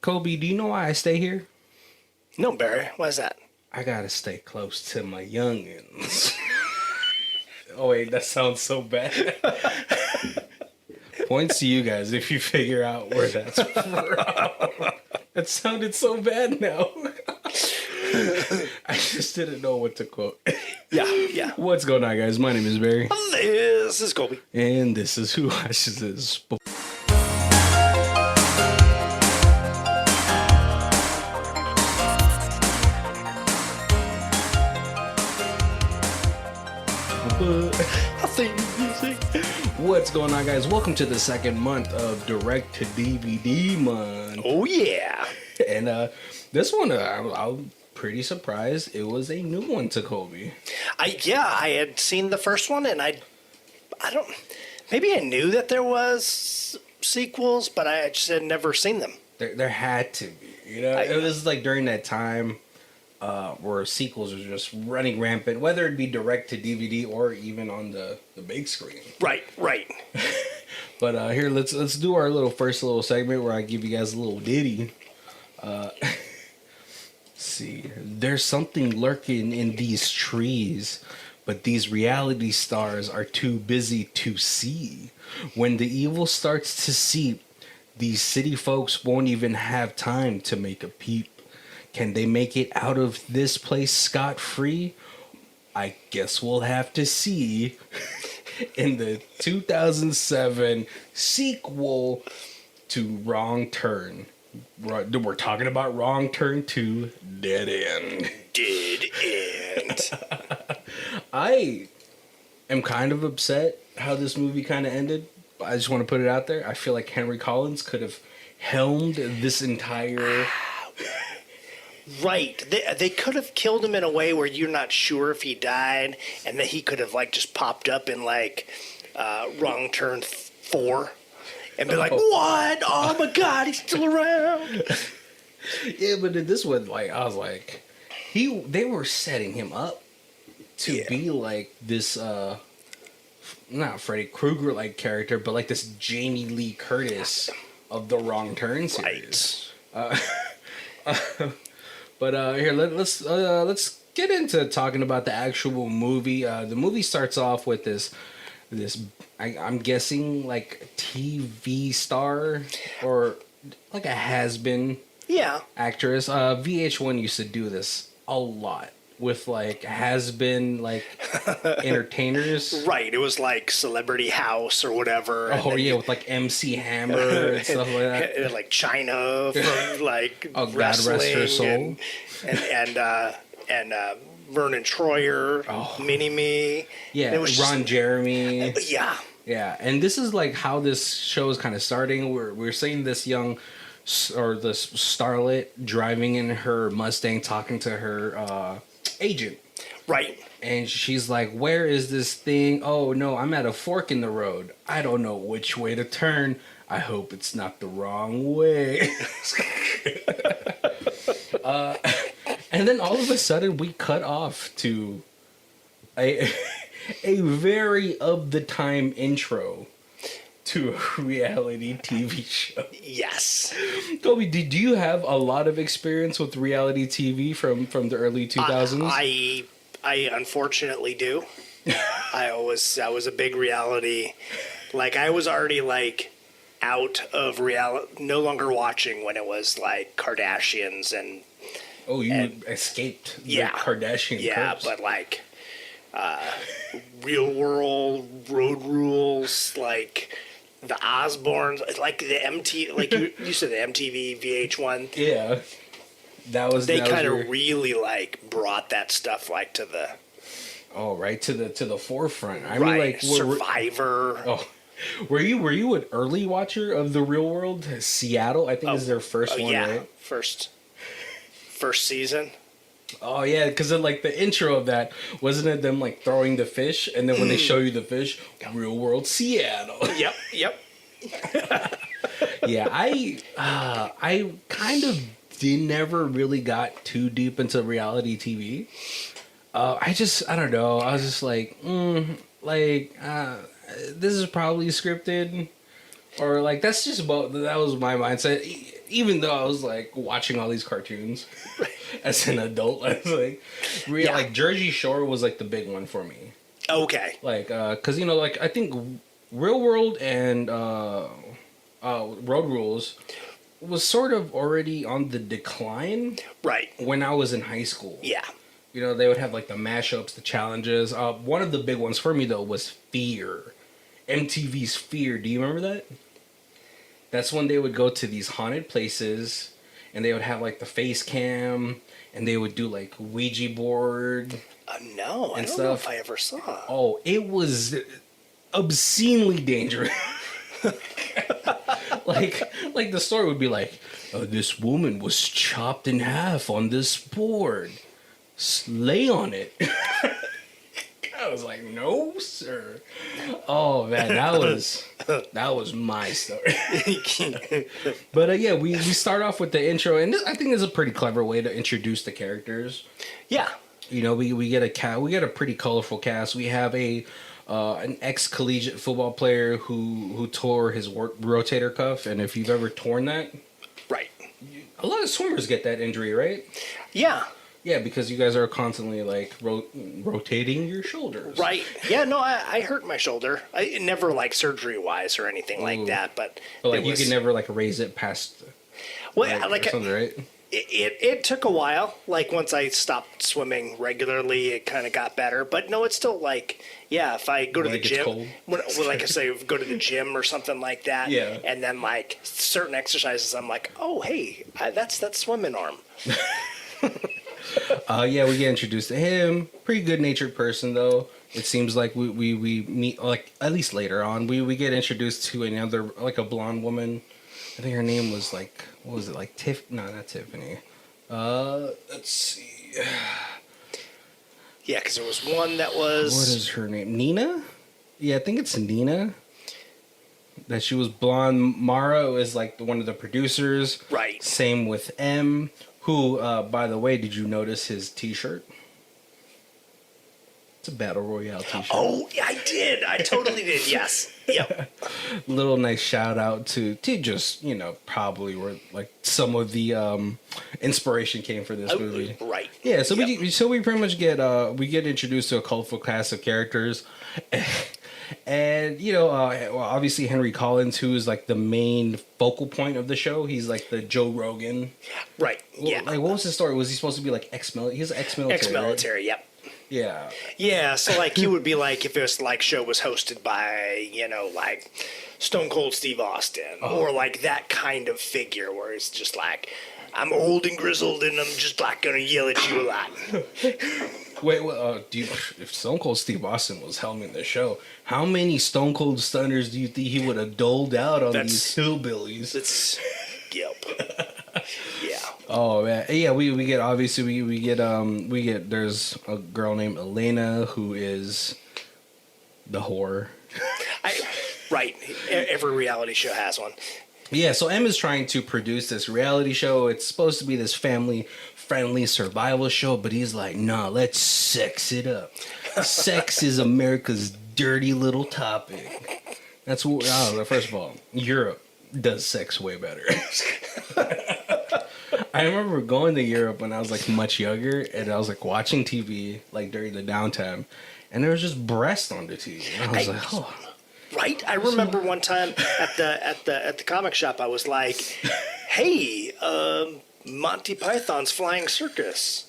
Kobe, do you know why I stay here? No, Barry. Why is that? I gotta stay close to my youngins. Oh wait, that sounds so bad. Points to you guys if you figure out where that's from. That sounded so bad now. I just didn't know what to quote. Yeah. What's going on, guys? My name is Barry. This is Colby. And this is Who Watches This. What's going on, guys? Welcome to the second month of Direct to DVD month. Oh, yeah. And this one, I'm pretty surprised it was a new one to Colby. I had seen the first one, and I don't. Maybe I knew that there was sequels, but I just had never seen them. There had to be, it was like during that time where sequels were just running rampant, whether it be direct to DVD or even on the big screen. Right. But here, let's do our first little segment where I give you guys a little ditty. See, there's something lurking in these trees, but these reality stars are too busy to see. When the evil starts to seep, these city folks won't even have time to make a peep. Can they make it out of this place scot-free? I guess we'll have to see. In the 2007 sequel to Wrong Turn. We're talking about Wrong Turn 2, Dead End. Dead End. I am kind of upset how this movie kind of ended. I just want to put it out there. I feel like Henry Collins could have helmed this entire... Right. They could have killed him in a way where you're not sure if he died, and that he could have just popped up in Wrong Turn 4 and be like, what? Oh my God, he's still around. Yeah, but in this one, I was like, they were setting him up to be like this, not Freddy Krueger character, but this Jamie Lee Curtis of the Wrong Turn series. Right. But here, let's get into talking about the actual movie. The movie starts off with this I'm guessing TV star or a has-been actress. VH1 used to do this a lot with has-been entertainers. Right, it was Celebrity House or whatever. Oh yeah, with MC Hammer and stuff like that. And China from oh, God rest her soul. And Vernon Troyer, Mini-Me. Yeah, it was Ron Jeremy. Yeah, and this is how this show is kind of starting. We're seeing this young or this starlet driving in her Mustang, talking to her agent. Right. And she's like, where is this thing? Oh, no, I'm at a fork in the road. I don't know which way to turn. I hope it's not the wrong way. And then all of a sudden we cut off to a very of the time intro to a reality TV show. Yes. Kobe, did you have a lot of experience with reality TV from the early 2000s? I unfortunately do. I was a big reality. I was already out of reality, no longer watching when it was Kardashians and. Oh, you escaped the Kardashian curse. But Real World, Road Rules, the Osbournes, the MTV, you said the MTV, VH1. Yeah, they kind of really brought that stuff to the. Oh, right to the forefront. I mean, Survivor. Were you an early watcher of the Real World? Seattle, I think is their first one, right? First season. Oh yeah, because the intro of that, wasn't it them throwing the fish, and then when they show you the fish, Real World Seattle. Yep. Yeah, I kind of never really got too deep into reality TV. I don't know. I was just this is probably scripted, or that's just that was my mindset. even though I was like watching all these cartoons as an adult, I was like, Yeah. like Jersey Shore was like the big one for me. Okay. Like, cause like I think Real World and Road Rules was sort of already on the decline Right. when I was in high school. Yeah. They would have like the mashups, the challenges. One of the big ones for me though was Fear. MTV's Fear. Do you remember that? That's when they would go to these haunted places and they would have like the face cam and they would do like Ouija board. No, I And don't know stuff. if I ever saw. Oh, it was obscenely dangerous. like the story would be like, this woman was chopped in half on this board. Lay on it. I was like, no, sir. Oh man, that was my story. But yeah, we start off with the intro, and I think this is a pretty clever way to introduce the characters. Yeah. We get a pretty colorful cast. We have an ex-collegiate football player who tore his rotator cuff, and if you've ever torn that, Right. a lot of swimmers get that injury, right? Yeah. Yeah, because you guys are constantly like rotating your shoulders. Right. Yeah, no, I hurt my shoulder. I never like surgery wise or anything like that, but like you can never like raise it past. Well, like or something, right? it took a while. Like once I stopped swimming regularly, it kind of got better. But no, it's still like, yeah, if I go to When the it gets gym, cold. like I say, go to the gym or something like that, Yeah. and then like certain exercises, I'm like, oh hey, that's that swimming arm. Yeah, we get introduced to him. Pretty good natured person though. It seems like we meet, like, at least later on, we get introduced to another, like, a blonde woman. I think her name was like, what was it, like no, not Tiffany. Let's see. Yeah, because there was one that was. What is her name? Nina? Yeah, I think it's Nina. That she was blonde. Mara is like one of the producers. Right. Same with M, who, by the way, did you notice his T-shirt? It's a Battle Royale T-shirt. Oh, yeah, I did. I totally did. Yes. Yep. Little nice shout out to just, probably where like some of the inspiration came for this movie. Right. Yeah, so Yep. we pretty much get introduced to a colorful cast of characters. And well, obviously Henry Collins, who is like the main focal point of the show. He's like the Joe Rogan. Right. Yeah. Like, what was his story? Was he supposed to be like ex-military? He's ex-military. Ex-military. Right? Yep. Yeah. Yeah, so like he would be like if this like show was hosted by, like Stone Cold Steve Austin or like that kind of figure where it's just like I'm old and grizzled and I'm just like gonna yell at you a lot. Wait, if Stone Cold Steve Austin was helming the show, how many Stone Cold Stunners do you think he would have doled out on these hillbillies? It's yep. Yeah. Oh man, yeah. We get obviously we get there's a girl named Elena who is the whore. Right. Every reality show has one. Yeah, so M is trying to produce this reality show. It's supposed to be this family-friendly survival show, but he's like, nah, let's sex it up. Sex is America's dirty little topic. That's what, first of all, Europe does sex way better. I remember going to Europe when I was like much younger, and I was like watching TV like during the downtime, and there was just breast on the TV. And I was like, oh. Right. I remember one time at the comic shop, I was like, "Hey, Monty Python's Flying Circus.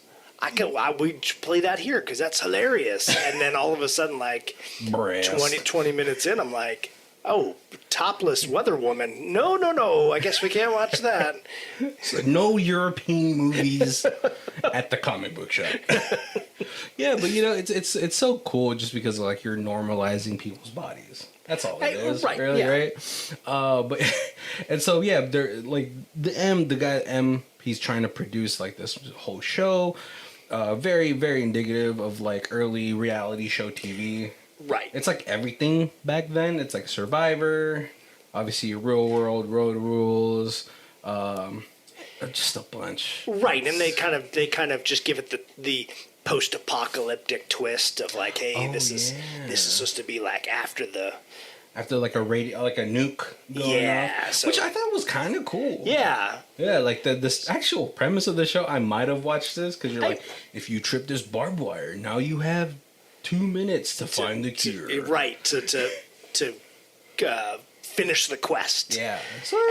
We play that here because that's hilarious." And then all of a sudden, like Breast. 20 minutes in, I'm like, "Oh, topless weather woman. No. I guess we can't watch that." So no European movies at the comic book shop. Yeah, but it's so cool just because like you're normalizing people's bodies. That's all it is, right, really, yeah. right? But and so yeah, they're like the guy M. He's trying to produce like this whole show, very very indicative of like early reality show TV. Right. It's like everything back then. It's like Survivor, obviously Real World, Road Rules, just a bunch. Right, and they kind of just give it the post-apocalyptic twist of like, hey, this is supposed to be like after the after like a nuke going Yeah, off, so- which I thought was kind of cool. Yeah. Yeah, like this actual premise of the show, I might have watched this because you're I- like, if you trip this barbed wire, now you have 2 minutes to find the cure. Right, to finish the quest. Yeah.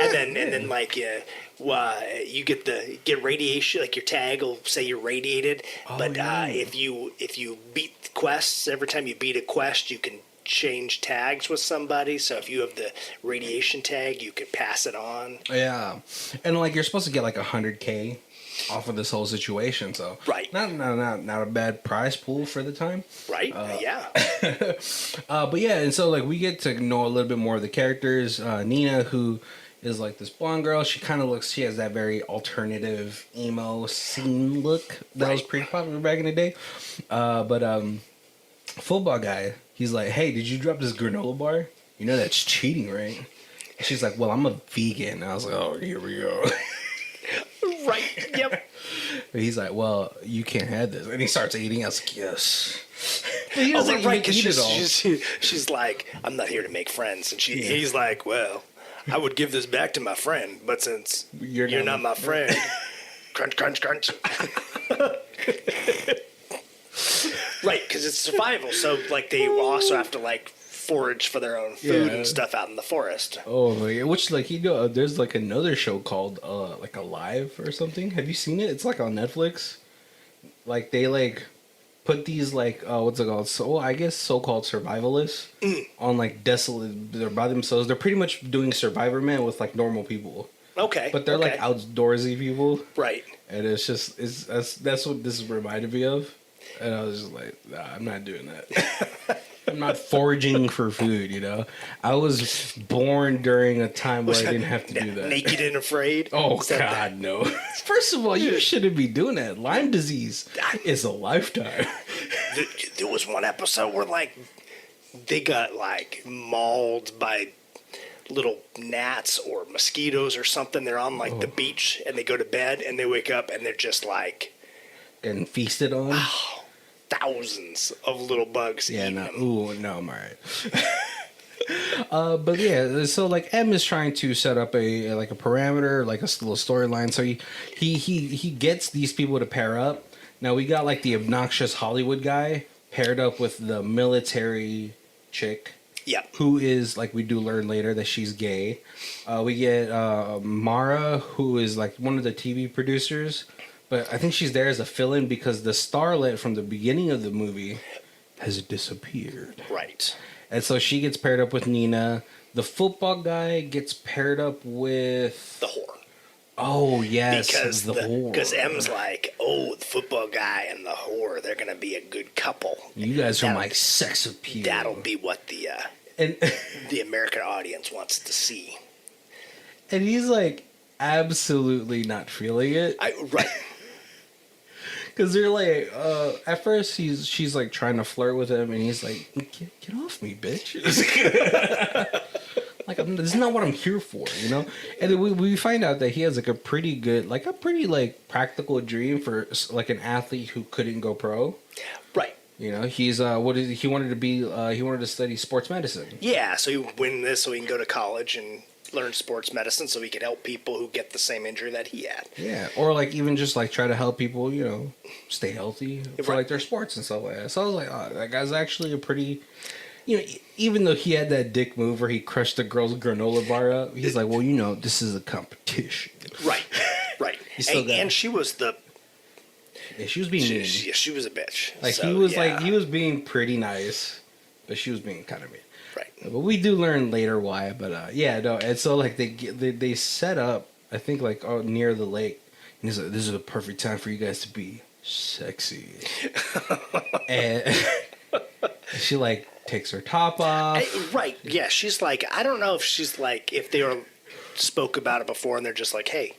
And then like you get radiation, like your tag will say you're radiated. But yeah. if you beat quests, every time you beat a quest, you can change tags with somebody. So if you have the radiation tag, you could pass it on. Yeah, and like you're supposed to get like 100K off of this whole situation, so Right. not a bad prize pool for the time. Right? Yeah. But yeah, and so like we get to know a little bit more of the characters. Nina, who is like this blonde girl, she has that very alternative emo scene look that was pretty popular back in the day. But football guy, he's like, hey, did you drop this granola bar? You know that's cheating, right? And she's like, well, I'm a vegan. And I was like, oh, here we go. Right. Yep. But he's like, well, you can't have this. And he starts eating. I was like, yes. But he Oh, doesn't right. even Because eat it all. she's like, I'm not here to make friends, and he's like, well, I would give this back to my friend, but since you're not my friend, crunch, crunch, crunch. Right, because it's survival. So like they also have to like forage for their own food and stuff out in the forest. Oh my God. Which like there's like another show called like Alive or something. Have you seen it? It's like on Netflix. Like they like put these like what's it called? So I guess so-called survivalists on like desolate. They're by themselves. They're pretty much doing Survivor Man with like normal people. Okay, But they're like outdoorsy people. right. And it's just that's what this reminded me of. And I was just like, nah, I'm not doing that. I'm not foraging for food, you know. I was born during a time where I didn't have to do that. Naked and afraid. Oh God, no! First of all, you shouldn't be doing that. Lyme disease is a lifetime. There was one episode where like they got like mauled by little gnats or mosquitoes or something. They're on like the beach and they go to bed and they wake up and they're just like Getting feasted on. thousands of little bugs. Yeah, eating no. them. Ooh, no, I'm alright. But yeah, so like M is trying to set up a parameter, like a little storyline. So he gets these people to pair up. Now we got like the obnoxious Hollywood guy paired up with the military chick. Yeah. Who is, like we do learn later, that she's gay. We get Mara, who is like one of the TV producers. But I think she's there as a fill-in because the starlet from the beginning of the movie has disappeared. Right. And so she gets paired up with Nina. The football guy gets paired up with... The whore. Oh, yes, Because the whore. Because M's like, oh, the football guy and the whore, they're going to be a good couple. You guys are my sex appeal. That'll be what the And, the American audience wants to see. and he's like absolutely not feeling it. Right. Because they're like, at first she's like trying to flirt with him, and he's like, "Get off me, bitch!" Like, this is not what I'm here for, you know. And then we find out that he has like a pretty practical dream for like an athlete who couldn't go pro. Right. You know, he wanted to be he wanted to study sports medicine. Yeah, so he win this so he can go to college and learn sports medicine so he could help people who get the same injury that he had. Yeah, or like even just like try to help people, you know, stay healthy for Right. like their sports and stuff like that. So I was like, oh, that guy's actually a pretty, you know, even though he had that dick move where he crushed the girl's granola bar up, he's like, well, you know, this is a competition. Right, right. And she was Yeah, she was being mean. she was a bitch. Like So, he was being pretty nice, but she was being kind of mean. Right. But we do learn later why. But yeah, no. And so like they set up, I think like near the lake, and he's like, "This is the perfect time for you guys to be sexy." And she like takes her top off. Right. Yeah, she's like, I don't know if she's like, if they were spoke about it before and they're just like, hey,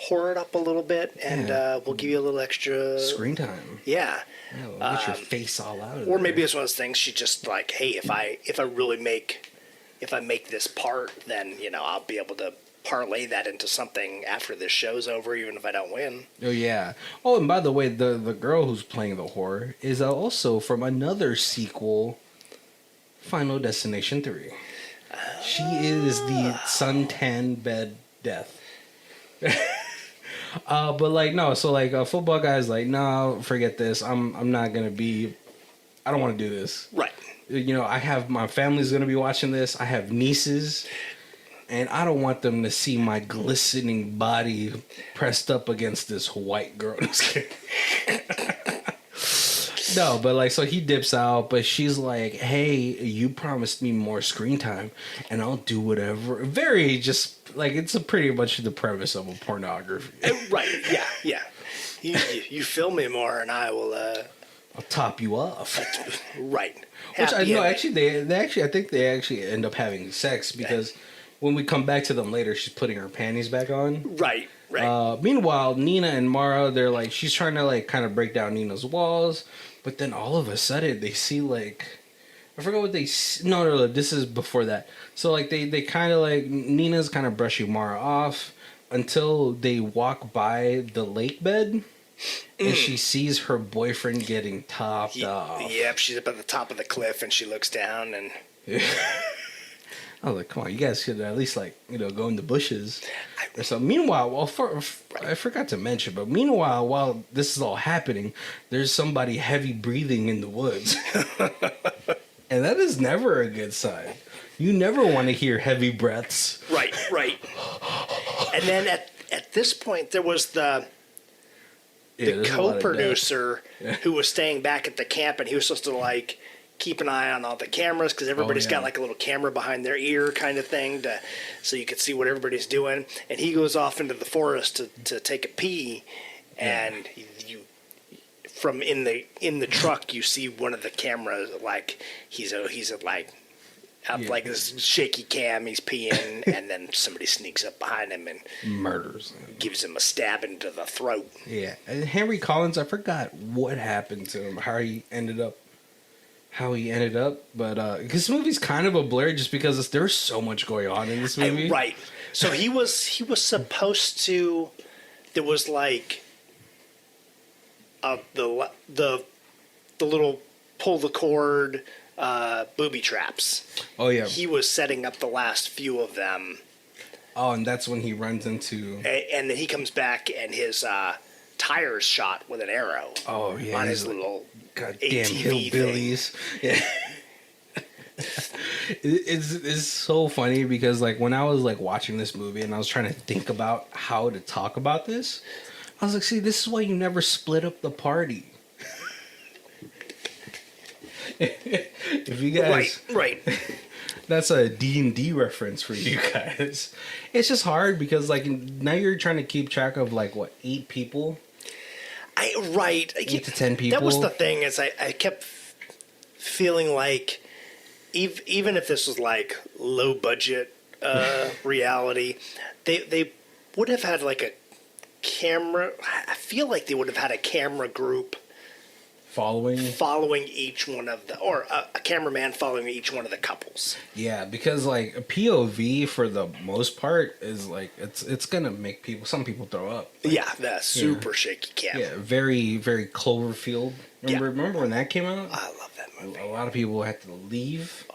whore it up a little bit and we'll give you a little extra Screen time. Yeah. Yeah, we'll get your face all out of Or there. maybe it's one of those things she just like, hey, if I really make this part, then, you know, I'll be able to parlay that into something after this show's over, even if I don't win. Oh yeah. Oh, and by the way, the girl who's playing the whore is also from another sequel, Final Destination 3. She is the suntan bed death. But like no, so like a football guy's like, no, forget this. I'm not gonna be. I don't want to do this. Right. You know, I have my family's gonna be watching this. I have nieces, and I don't want them to see my glistening body pressed up against this white girl. No, but like, so he dips out, but she's like, hey, you promised me more screen time, and I'll do whatever. Very just, like, it's a pretty much the premise of a pornography. Right, yeah. You film me more, and I will, I'll top you off. right. Which I know, Happy actually, I think they actually end up having sex, because when we come back to them later, she's putting her panties back on. Right. Meanwhile, Nina and Mara, they're like, she's trying to like kind of break down Nina's walls, but then all of a sudden they see like, I forgot what they see. No, this is before that. So like they kind of like, Nina's kind of brushing Mara off until they walk by the lake bed and she sees her boyfriend getting topped off. Yep, she's up at the top of the cliff and she looks down and... I was like, come on, you guys should at least, like, you know, go in the bushes or something. Meanwhile, I forgot to mention, but meanwhile, while this is all happening, there's somebody heavy breathing in the woods. And that is never a good sign. You never want to hear heavy breaths. Right. And then at this point, there was the co-producer who was staying back at the camp, and he was supposed to, like, keep an eye on all the cameras because everybody's got like a little camera behind their ear kind of thing so you could see what everybody's doing. And he goes off into the forest to take a pee, and you from in the truck you see one of the cameras like he's like out like this shaky cam, he's peeing, and then somebody sneaks up behind him and murders him. Gives him a stab into the throat. Yeah, and Henry Collins, I forgot what happened to him, how he ended up, but this movie's kind of a blur just because there's so much going on in this movie. Right. So he was supposed to. There was like the little pull the cord booby traps. Oh yeah. He was setting up the last few of them. Oh, and that's when he runs into. And then he comes back and his tires shot with an arrow. Oh yeah. On his little. Goddamn hillbillies. Yeah. It's so funny because like when I was like watching this movie and I was trying to think about how to talk about this, I was like, see, this is why you never split up the party. If you guys right. That's a D&D reference for you guys. It's just hard because like now you're trying to keep track of like what, 8 people? 8 to 10 people. That was the thing is I kept feeling like even if this was like low budget reality, they would have had like a camera. I feel like they would have had a camera group following each one of or a cameraman following each one of the couples. Yeah, because like a POV for the most part is like it's gonna make some people throw up. Yeah, that super shaky cam. Yeah, very very Cloverfield. Remember when that came out? I love that movie. A lot of people had to leave.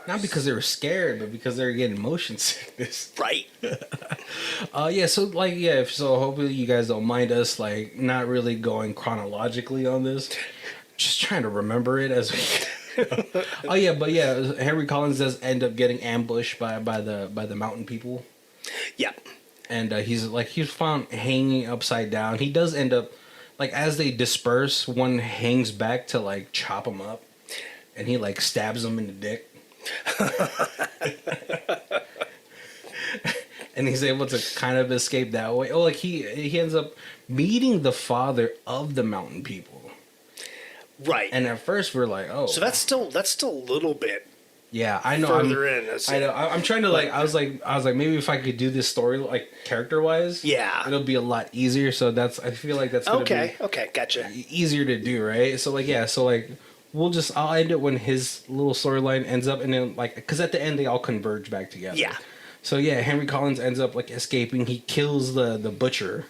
Not because they were scared, but because they were getting motion sickness. Right. So hopefully you guys don't mind us like not really going chronologically on this. Just trying to remember it as we Henry Collins does end up getting ambushed by the mountain people. Yeah. And he's found hanging upside down. He does end up like as they disperse, one hangs back to like chop him up, and he like stabs him in the dick. And he's able to kind of escape that way. Oh, like he ends up meeting the father of the mountain people. Right. And at first we're like, oh. So that's still a little bit. Yeah, I know. Further in. I know. I'm trying to like. I was like, maybe if I could do this story like character wise. Yeah. It'll be a lot easier. So I feel like that's gonna be okay, gotcha. Easier to do, right? So like, yeah. So like, I'll end it when his little storyline ends up, and then like, because at the end they all converge back together. Yeah. So yeah, Henry Collins ends up like escaping. He kills the butcher.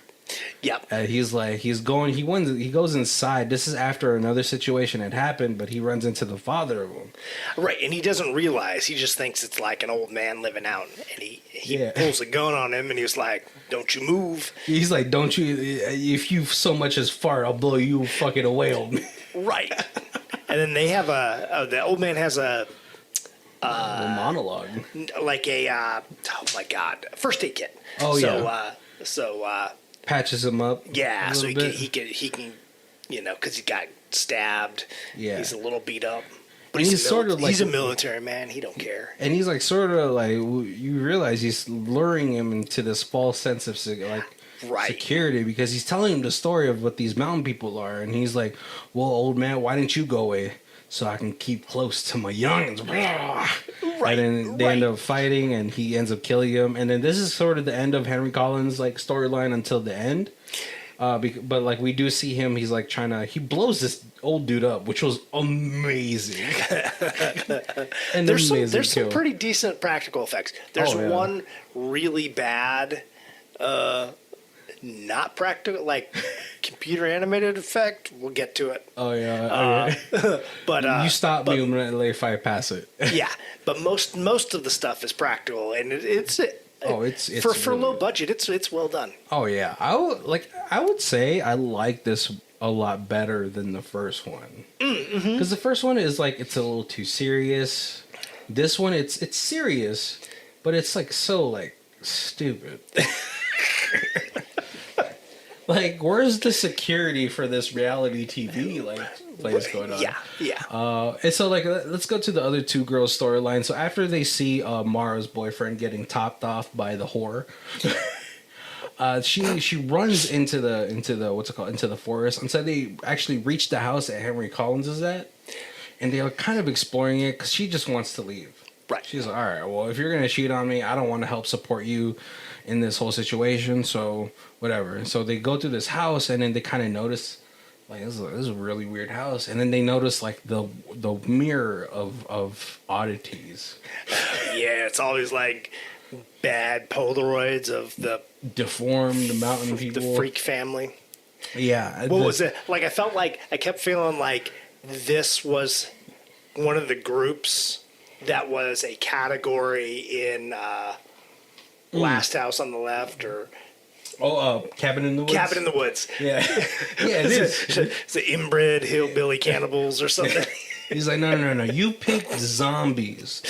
Yep. He's like, he goes inside. This is after another situation had happened, but he runs into the father of him. Right, and he doesn't realize. He just thinks it's like an old man living out, and he Yeah. pulls a gun on him, and he was like, "Don't you move!" He's like, don't you? If you so much as fart, I'll blow you fucking away, old man. Right, and then they have the old man has a monologue. like a oh my god, first aid kit. Oh, So Patches him up. yeah, a so little bit. he can, because he got stabbed. Yeah. He's a little beat up. But And he's he's sort of like- he's a military man. He don't care. And he's like, sort of like, you realize he's luring him into this false sense of Right. security, because he's telling him the story of what these mountain people are, and he's like, well, old man, why didn't you go away so I can keep close to my youngins? Right, And then they end right. up fighting, and he ends up killing him. And then this is sort of the end of Henry Collins' like storyline until the end. But like we do see him, he's like he blows this old dude up, which was amazing. And There's amazing some kill. pretty decent practical effects. There's Oh, yeah. one really bad, not practical, like computer animated effect. We'll get to it. Oh yeah. Okay. But You stop me if I pass it. yeah, but most of the stuff is practical, and it's for really low good. budget. It's well done. Oh yeah, I would say I like this a lot better than the first one, because the first one is like it's a little too serious. This one it's serious, but it's like so like stupid. Like, where's the security for this reality TV like place going on? Yeah. And so, like, let's go to the other two girls' storyline. So after they see Mara's boyfriend getting topped off by the whore, she runs into the what's it called, into the forest. And so they actually reach the house that Henry Collins is at, and they are kind of exploring it because she just wants to leave. Right. She's like, all right, well, if you're gonna cheat on me, I don't want to help support you in this whole situation. So whatever. And so they go through this house, and then they kind of notice, like, this is a really weird house. And then they notice like the mirror of oddities, Yeah, it's always like bad Polaroids of the deformed mountain people, the freak family. Yeah. What was it? Like, I kept feeling like this was one of the groups that was a category in Last House on the Left or Cabin in the Woods. Cabin in the Woods. Yeah. Yeah, it is. It's the inbred hillbilly cannibals or something. He's like, no. You picked zombies.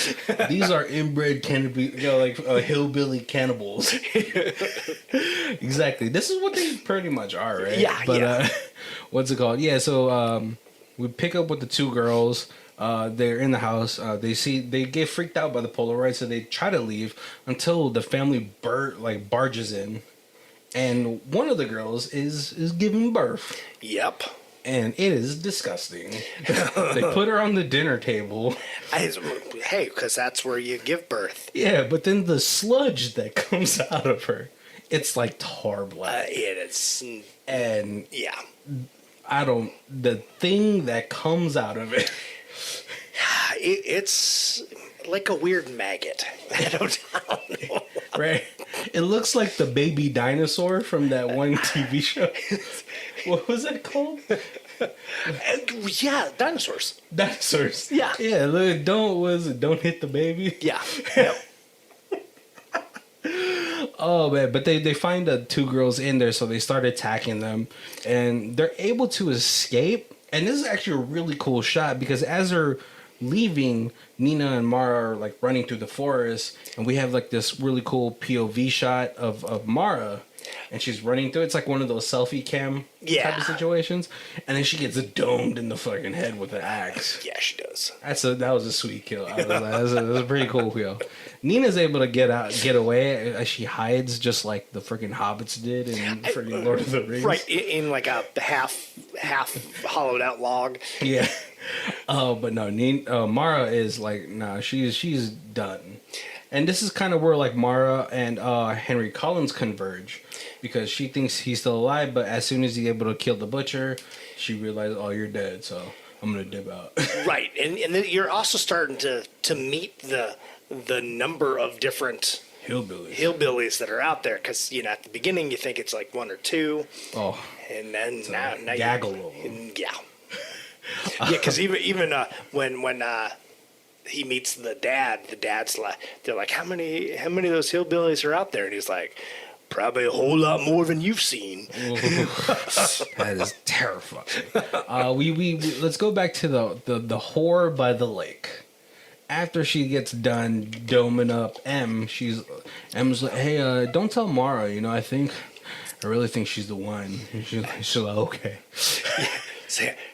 These are inbred hillbilly cannibals. Exactly. This is what they pretty much are, right? Yeah, But yeah. what's it called? Yeah. So we pick up with the two girls. They're in the house. They get freaked out by the Polaroid, so they try to leave until the family barges in, and one of the girls is giving birth. Yep. And it is disgusting. They put her on the dinner table. Hey, because that's where you give birth. Yeah, but then the sludge that comes out of her, it's like tar black. It is. And Yeah. the thing that comes out of it. It's like a weird maggot. I don't know. Right? It looks like the baby dinosaur from that one TV show. What was that called? Yeah, dinosaurs. Dinosaurs. Yeah. Yeah, look, don't hit the baby? Yeah. Yep. Oh man, but they find the two girls in there, so they start attacking them, and they're able to escape. And this is actually a really cool shot, because as they're leaving, Nina and Mara are like running through the forest, and we have like this really cool POV shot of Mara, and she's running through. It's like one of those selfie cam type of situations, and then she gets domed in the fucking head with an axe. Yeah, she does. That was a sweet kill. I was like, that was a pretty cool kill. Nina's able to get away as she hides, just like the freaking hobbits did in freaking Lord of the Rings. Right, in like a half hollowed out log. Yeah. But no, Mara is like, nah, she's done. And this is kind of where like Mara and Henry Collins converge, because she thinks he's still alive, but as soon as he's able to kill the butcher, she realizes, oh, you're dead, so I'm gonna dip out. Right, and then you're also starting to meet the number of different hillbillies that are out there. Because at the beginning you think it's like one or two, and then now gaggle of them. Yeah, because even when he meets the dad's like, they're like, how many of those hillbillies are out there? And he's like, probably a whole lot more than you've seen. That is terrifying. We let's go back to the whore by the lake. After she gets done doming up M's like, hey, don't tell Mara. I really think she's the one. And she's like, okay.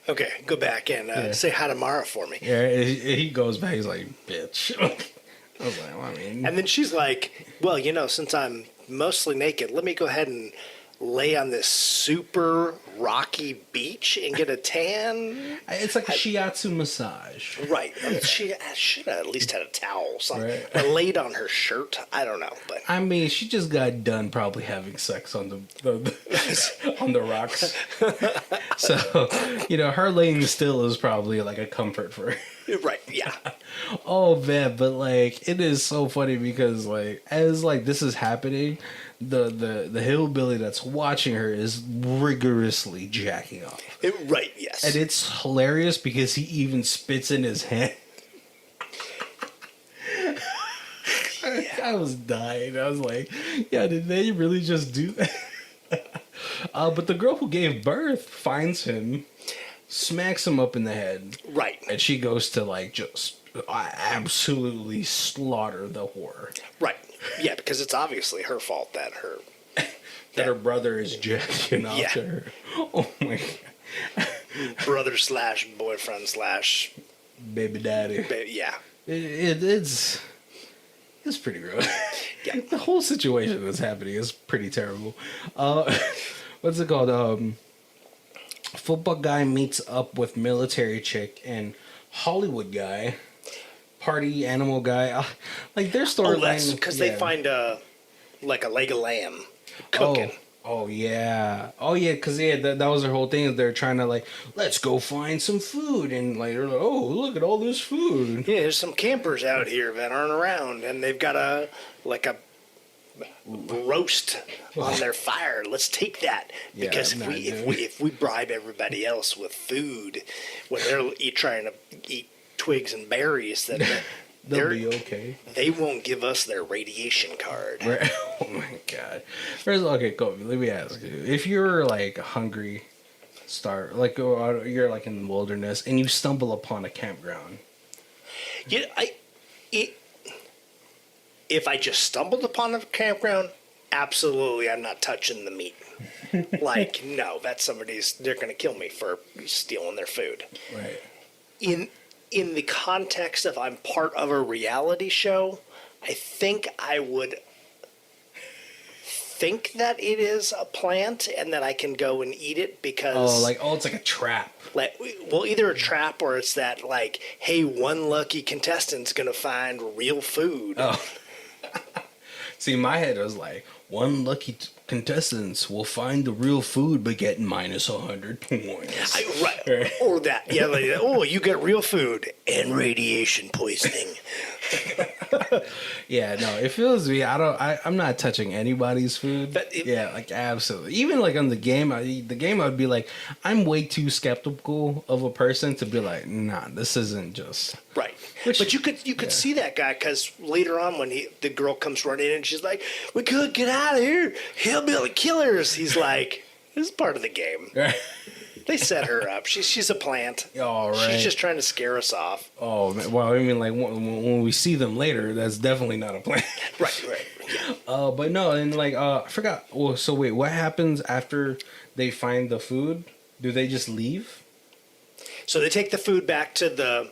Okay, go back and say hi to Mara for me. Yeah, he goes back. He's like, bitch. I was like, well, I mean. And then she's like, well, since I'm mostly naked, let me go ahead and lay on this super rocky beach and get a tan. It's like a shiatsu massage. Right. She should have at least had a towel. Something. Right. Laid on her shirt. I don't know. But I mean, she just got done probably having sex on the on the rocks. So, her laying still is probably like a comfort for her. Right, yeah. Oh, man, but it is so funny because as this is happening, the hillbilly that's watching her is rigorously jacking off. Right, yes. And it's hilarious because he even spits in his hand. I was dying. I was like, yeah, did they really just do that? But the girl who gave birth finds him, smacks him up in the head. Right. And she goes to just absolutely slaughter the whore. Right. Yeah, because it's obviously her fault that her brother is jacking off to her. Oh my god. Brother / boyfriend / baby daddy. Yeah. It's pretty gross. Yeah. The whole situation that's happening is pretty terrible. What's it called? Football guy meets up with military chick and Hollywood guy, party animal guy. Their storyline. Oh, that's because they find a leg of lamb cooking. Oh yeah. Because that was their whole thing. Is they're trying to let's go find some food, and they're like, oh, look at all this food. Yeah, there's some campers out here that aren't around, and they've got a roast on their fire. Let's take that, because if we bribe everybody else with food when they're trying to eat twigs and berries, then they'll be okay. They won't give us their radiation card. Right. Oh my god. Okay, Kobe, let me ask you: if you're hungry, you're in the wilderness and you stumble upon a campground. Yeah, if I just stumbled upon a campground, absolutely, I'm not touching the meat. No, that's they're going to kill me for stealing their food. Right. In the context of I'm part of a reality show, I think I would think that it is a plant and that I can go and eat it because... it's like a trap. Either a trap or it's that, hey, one lucky contestant's going to find real food. Oh. See, in my head, I was like, one lucky contestants will find the real food but get minus 100 points. Right. Or that. Yeah, you get real food and radiation poisoning. Yeah, no, it feels me. I'm not touching anybody's food. Absolutely. Even on the game, I'd be like, I'm way too skeptical of a person to be like, nah, this isn't just right. But you could see that guy because later on when the girl comes running in and she's like, we could get out of here, hillbilly killers. He's like, this is part of the game. They set her up. She's a plant. All right. She's just trying to scare us off. Oh, man. Well, I mean, when we see them later, that's definitely not a plant. Right. Yeah. But no, and I forgot. Well, so wait, what happens after they find the food? Do they just leave? So they take the food back to the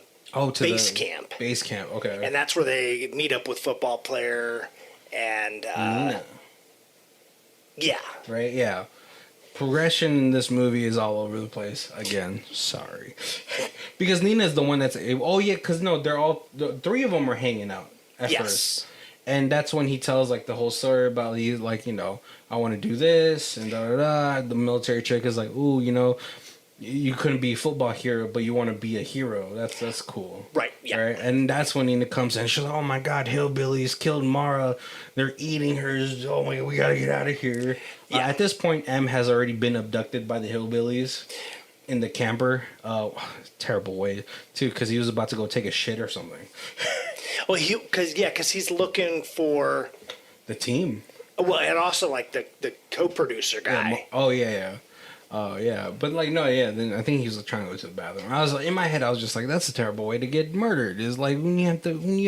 base camp. Base camp, okay. And that's where they meet up with football player and yeah. Right, yeah. Progression in this movie is all over the place. Again, sorry. Because Nina's the one that's... Oh, yeah, because no, the three of them are hanging out at first. And that's when he tells, the whole story about, I want to do this, and da-da-da. The military chick is like, ooh, you couldn't be a football hero, but you want to be a hero. That's cool. Right, yeah. Right? And that's when Nina comes in. She's like, oh my God, hillbillies killed Mara. They're eating her. Oh my God, we got to get out of here. Yeah. At this point, M has already been abducted by the hillbillies in the camper. Terrible way, too, because he was about to go take a shit or something. Well, because he's looking for... The team. Well, and also, like, the co-producer guy. Yeah, but like no, yeah. Then I think he was trying to go to the bathroom. I was like, in my head, I was just like, "That's a terrible way to get murdered." Is like when you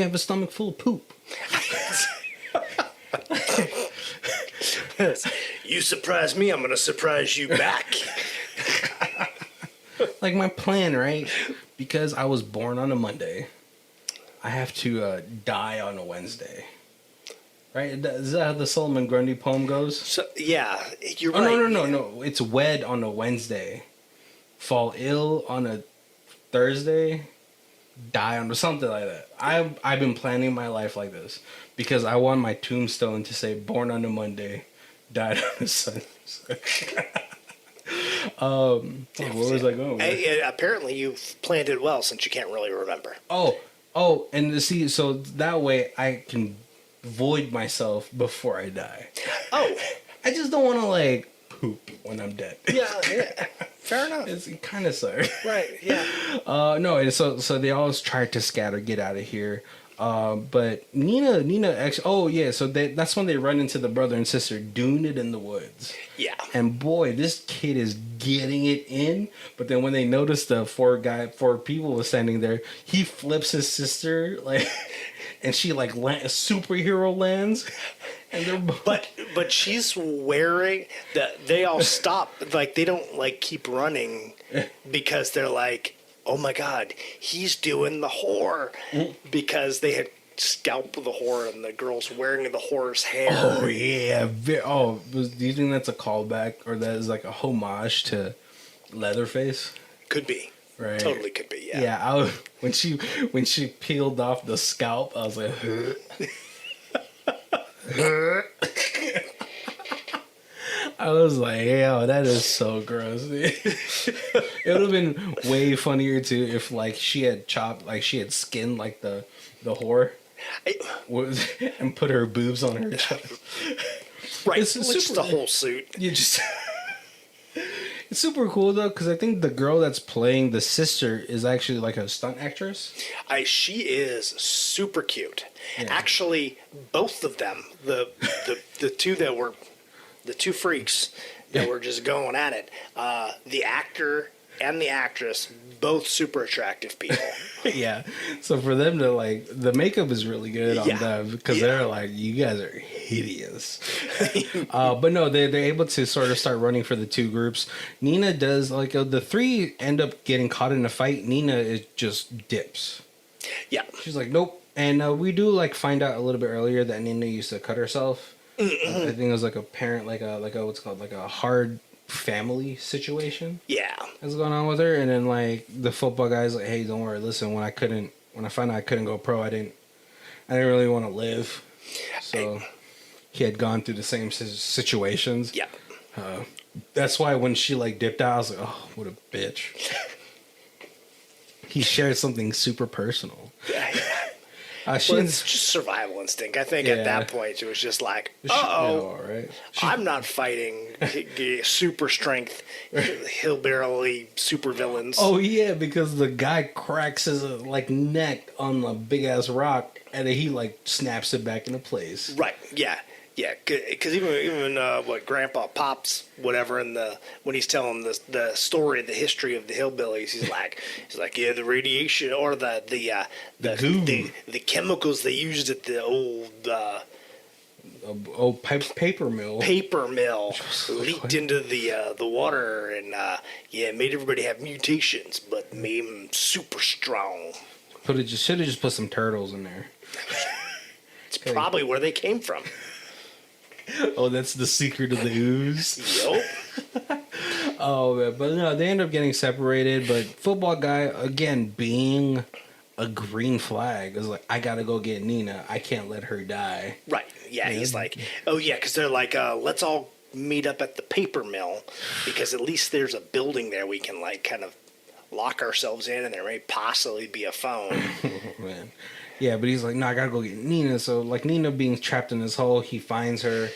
have a stomach full of poop. You surprise me, I'm gonna surprise you back. Like my plan, right? Because I was born on a Monday, I have to die on a Wednesday. Right? Is that how the Solomon Grundy poem goes? So yeah, you're right. No. It's wed on a Wednesday, fall ill on a Thursday, die on something like that. I've been planning my life like this because I want my tombstone to say born on a Monday, died on a Sunday. What was I going with? Apparently you've planned it well since you can't really remember. Oh, and see, so that way I can void myself before I die. Oh, I just don't want to like poop when I'm dead. yeah. Fair enough. It's kind of sorry. Right. Yeah. No, and so they always try to scatter, get out of here. But Nina actually. Oh yeah, so that's when they run into the brother and sister doing it in the woods. Yeah. And boy, this kid is getting it in. But then when they notice the four people was standing there, he flips his sister like, and she like superhero lands. And they're but she's wearing that. They all stop. Like they don't like keep running because they're like, oh my God, he's doing the whore because they had scalped the whore and the girl's wearing the whore's hair. Oh yeah. Do you think that's a callback or that is like a homage to Leatherface? Could be. Right. Totally could be. Yeah. Yeah. When she peeled off the scalp, I was like, I was like, yo, that is so gross. It would have been way funnier too if like she had skinned like the whore and put her boobs on her chest. Right. It's just the whole suit. It's super cool though because I think the girl that's playing the sister is actually like a stunt actress. She is super cute. Yeah. Actually, both of them, the two freaks that were just going at it, the actor and the actress, both super attractive people. Yeah. So for them to like, the makeup is really good on them because they're like, you guys are hideous. But no, they're able to sort of start running for the two groups. Nina does like the three end up getting caught in a fight. Nina is just dips. Yeah. She's like, nope. And we do like find out a little bit earlier that Nina used to cut herself. I think it was like a parent, like a what's called like a hard family situation. Yeah. That's going on with her, and then like the football guy's like, "Hey, don't worry. Listen, when I found out I couldn't go pro, I didn't really want to live. So he had gone through the same situations. Yeah. That's why when she like dipped out, I was like, oh, what a bitch. He shared something super personal. Yeah. It's just survival instinct. I think at that point it was just like, right? I'm not fighting super strength hillbilly super villains. Oh yeah, because the guy cracks his like neck on a big ass rock, and then he like snaps it back into place. Right? Yeah. Yeah, because even what Grandpa Pops, whatever, when he's telling the story, the history of the hillbillies, he's like, yeah, the radiation or the chemicals they used at the old paper mill leaked into the water and made everybody have mutations, but made them super strong. Should have just put some turtles in there. It's probably where they came from. Oh, that's the secret of the ooze. Yup. Oh man, but no, they end up getting separated. But football guy again being a green flag is like, I gotta go get Nina. I can't let her die. Right. Yeah. He's like, oh yeah, because they're like, let's all meet up at the paper mill because at least there's a building there we can like kind of lock ourselves in, and there may possibly be a phone. Man. Yeah, but he's like, no, I gotta go get Nina. So, like, Nina being trapped in this hole, he finds her.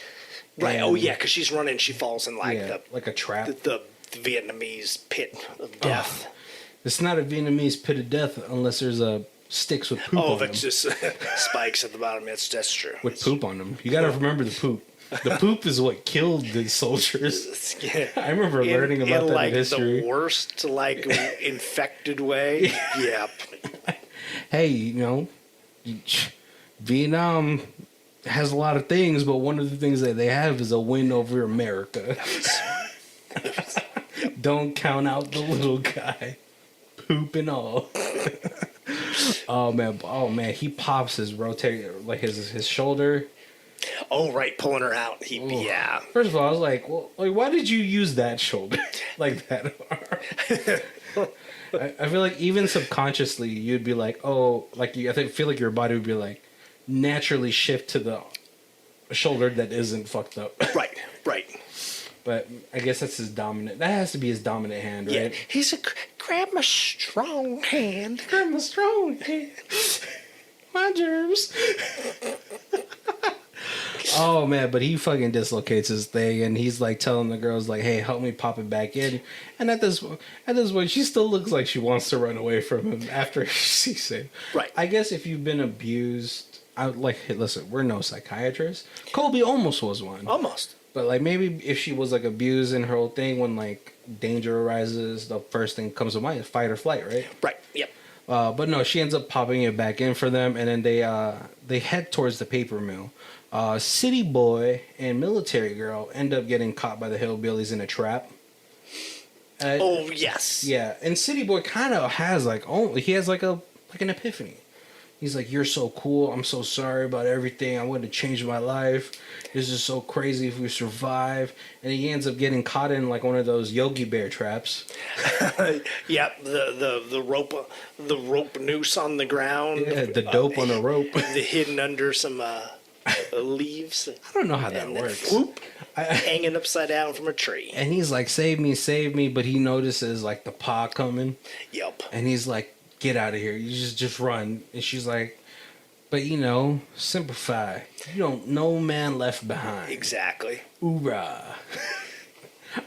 Right. Oh, yeah, because she's running. She falls in like like a trap. The Vietnamese pit of death. It's not a Vietnamese pit of death unless there's sticks with poop on them. It's just spikes at the bottom. That's true. With poop on them. You gotta remember the poop. The poop is what killed the soldiers. Yeah. I remember learning about that like in history. The worst, like, infected way. Yep. Hey, Vietnam has a lot of things, but one of the things that they have is a win over America. Don't count out the little guy. Poop and all. Oh man, he pops his rotator, like his shoulder. Oh, right, pulling her out. Yeah. First of all, I was like, well, why did you use that shoulder like that? I feel like even subconsciously you'd be like, feel like your body would be like naturally shift to the shoulder that isn't fucked up. Right. But I guess that's his dominant. That has to be his dominant hand, right? Yeah, he's a grab my strong hand. Grab my strong hand. My germs. Oh man, but he fucking dislocates his thing, and he's like telling the girls like, "Hey, help me pop it back in." And at this point, she still looks like she wants to run away from him after she said, "Right." I guess if you've been abused, listen, we're no psychiatrists. Colby almost was one. Almost. But like maybe if she was like abused in her whole thing, when like danger arises, the first thing comes to mind is fight or flight, right? Right. Yep. But no, she ends up popping it back in for them, and then they head towards the paper mill. City boy and military girl end up getting caught by the hillbillies in a trap. Oh yes. Yeah, and City boy kind of has he has like an epiphany. He's like, "You're so cool. I'm so sorry about everything. I want to change my life. This is so crazy if we survive." And he ends up getting caught in like one of those Yogi Bear traps. Yep, the rope noose on the ground. Yeah, the dope on a rope. The hidden under some leaves. I don't know how that works. Whoop, hanging upside down from a tree. And he's like, save me, but he notices like the paw coming. Yep. And he's like, get out of here. You just run. And she's like, but simplify. You don't, no man left behind. Exactly. Hoorah.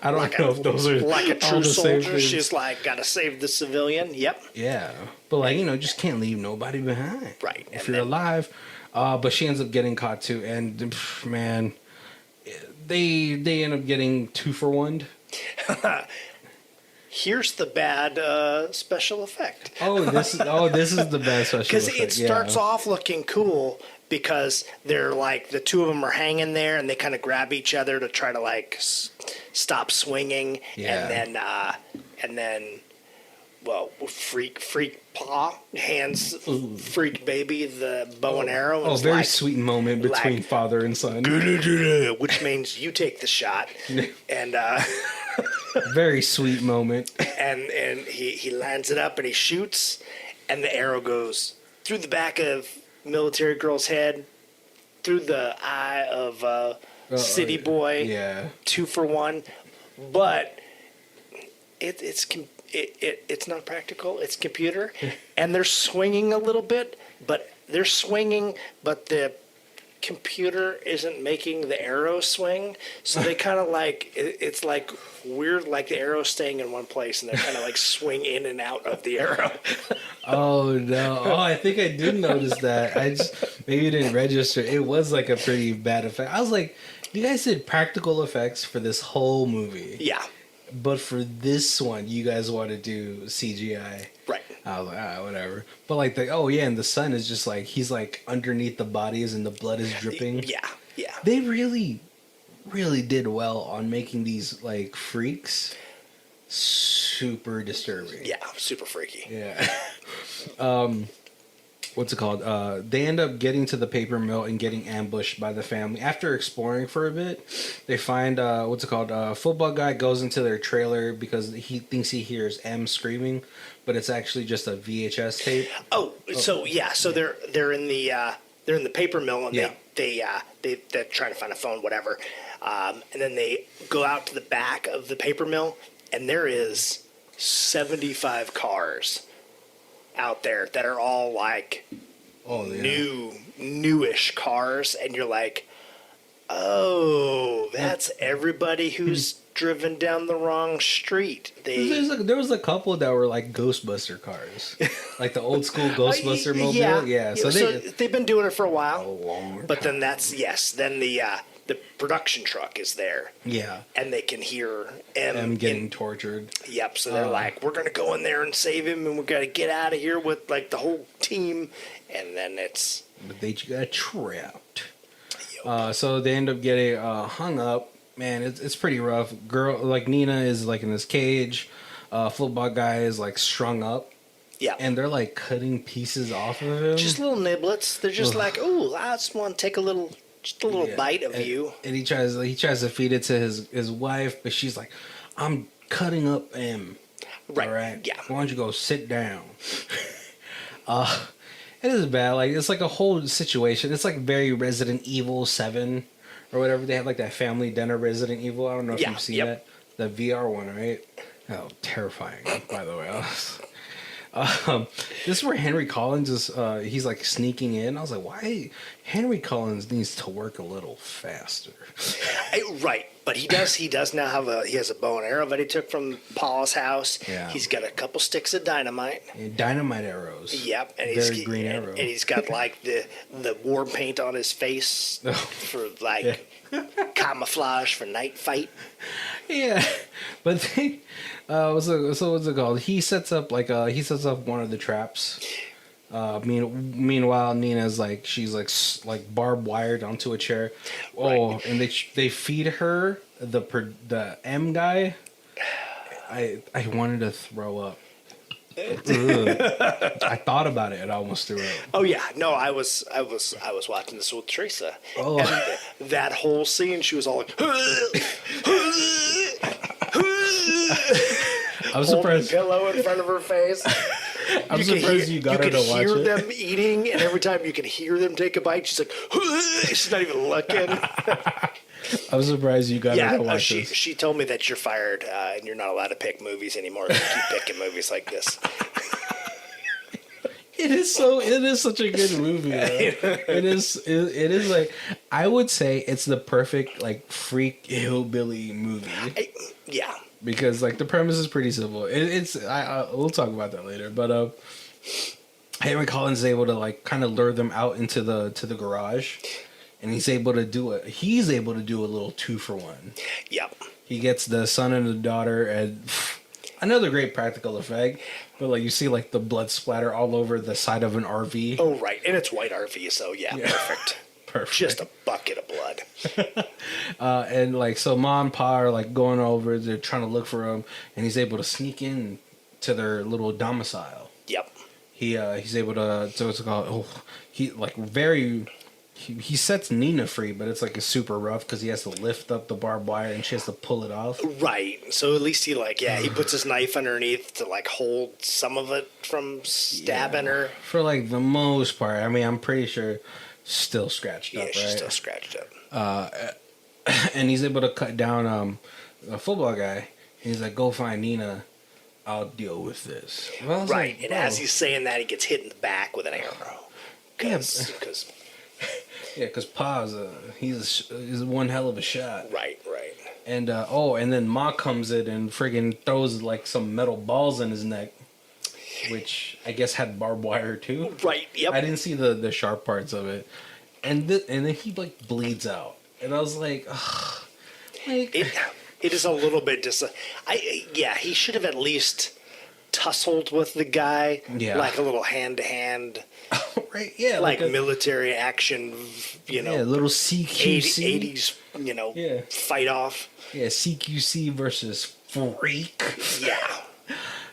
I don't know if those are like a true all the same soldier. things. She's like, gotta save the civilian. Yep. Yeah. But just can't leave nobody behind. Right. If you're alive. But she ends up getting caught too. And man, they end up getting 2 for 1. Here's the bad special effect. This is the best special effect. Because it starts off looking cool because they're like the two of them are hanging there and they kind of grab each other to try to like stop swinging. Yeah. And then freak paw hands freak baby the bow and arrow. And very sweet moment between father and son. Which means you take the shot. And very sweet moment. And he lands it up and he shoots, and the arrow goes through the back of military girl's head, through the eye of city boy. Yeah. 2 for 1, but it's not practical. It's computer, and they're swinging a little bit, but the computer isn't making the arrow swing, so they kind of like it's like weird, like the arrow staying in one place, and they kind of like swing in and out of the arrow. Oh no! Oh, I think I did notice that. I just maybe didn't register. It was like a pretty bad effect. I was like, you guys did practical effects for this whole movie. Yeah. But for this one, you guys want to do CGI. Right. I was like, whatever. But like and the sun is just like, he's like underneath the bodies and the blood is dripping. Yeah. Yeah. They really, really did well on making these like freaks super disturbing. Yeah. Super freaky. Yeah. What's it called? They end up getting to the paper mill and getting ambushed by the family. After exploring for a bit, they find a football guy goes into their trailer because he thinks he hears M screaming, but it's actually just a VHS tape. So they're in the paper mill and they're trying to find a phone, whatever. And then they go out to the back of the paper mill, and there is 75 cars out there that are all like newish cars, and you're like, oh, that's everybody who's driven down the wrong street. There was a couple that were like Ghostbuster cars, like the old school Ghostbuster mobile. Yeah. So they've been doing it for a while. But then then the production truck is there. Yeah. And they can hear M getting tortured. Yep. So they're like, we're gonna go in there and save him, and we're gonna get out of here with like the whole team. And then but they got trapped. So they end up getting hung up. Man, it's pretty rough. Girl, like Nina is like in this cage. Football guy is like strung up. Yeah. And they're like cutting pieces off of him. Just little niblets. They're just like, oh, I just want to take a little bite of you. And he tries to feed it to his wife, but she's like, I'm cutting up him. Right. All right. Yeah. Why don't you go sit down? It is bad. Like it's like a whole situation. It's like very Resident Evil 7 or whatever. They have like that family dinner Resident Evil. I don't know if you've seen that. The VR one, right? Oh, terrifying, by the way. This is where Henry Collins is, he's like sneaking in. I was like, why? Henry Collins needs to work a little faster. Right. But he does now he has a bow and arrow that he took from Paul's house. Yeah. He's got a couple sticks of dynamite. And dynamite arrows. Yep. And green arrow. And he's got like the war paint on his face for like camouflage for night fight. Yeah. But they, what's it called? He sets up one of the traps. Meanwhile, Nina's like she's like barbed wired onto a chair. Oh, right. And they feed her the M guy. I wanted to throw up. I thought about it and I almost threw up. Oh yeah, no, I was watching this with Teresa. Oh, and that whole scene, she was all like, I was surprised. The pillow in front of her face. I'm surprised you got her to watch it. You can hear them eating, and every time you can hear them take a bite, she's like, she's not even looking. I'm surprised you got her to watch this. She told me that you're fired and you're not allowed to pick movies anymore. You keep picking movies like this. It is such a good movie. It is like, I would say it's the perfect like freak hillbilly movie. Yeah. Because like the premise is pretty simple. We'll talk about that later. But Henry Collins is able to like kind of lure them out into the garage, and he's able to do a little 2-for-1. Yep. He gets the son and the daughter, and another great practical effect. But like you see like the blood splatter all over the side of an RV. Oh right, and it's white RV, so yeah. Perfect. Perfect. Just a bucket of blood. And like so mom and pa are like going over, they're trying to look for him, and he's able to sneak in to their little domicile. Yep. He's able to, so it's called, he sets Nina free, but it's like a super rough because he has to lift up the barbed wire and she has to pull it off. Right. So at least he puts his knife underneath to like hold some of it from stabbing her. For like the most part. I mean, I'm pretty sure still scratched up, right? Yeah, she's still scratched up. And he's able to cut down a football guy. And he's like, go find Nina. I'll deal with this. Well, right. Like, and as he's saying that, he gets hit in the back with an arrow. Because Pa's he's one hell of a shot. Right. And and then Ma comes in and friggin' throws like some metal balls in his neck, which I guess had barbed wire too. Right. Yep. I didn't see the sharp parts of it, and then he like bleeds out, and I was like, ugh, like it is a little bit he should have at least tussled with the guy, like a little hand to hand. Right, yeah, like military action, a little CQC, 80s, fight off. Yeah, CQC versus freak. Yeah.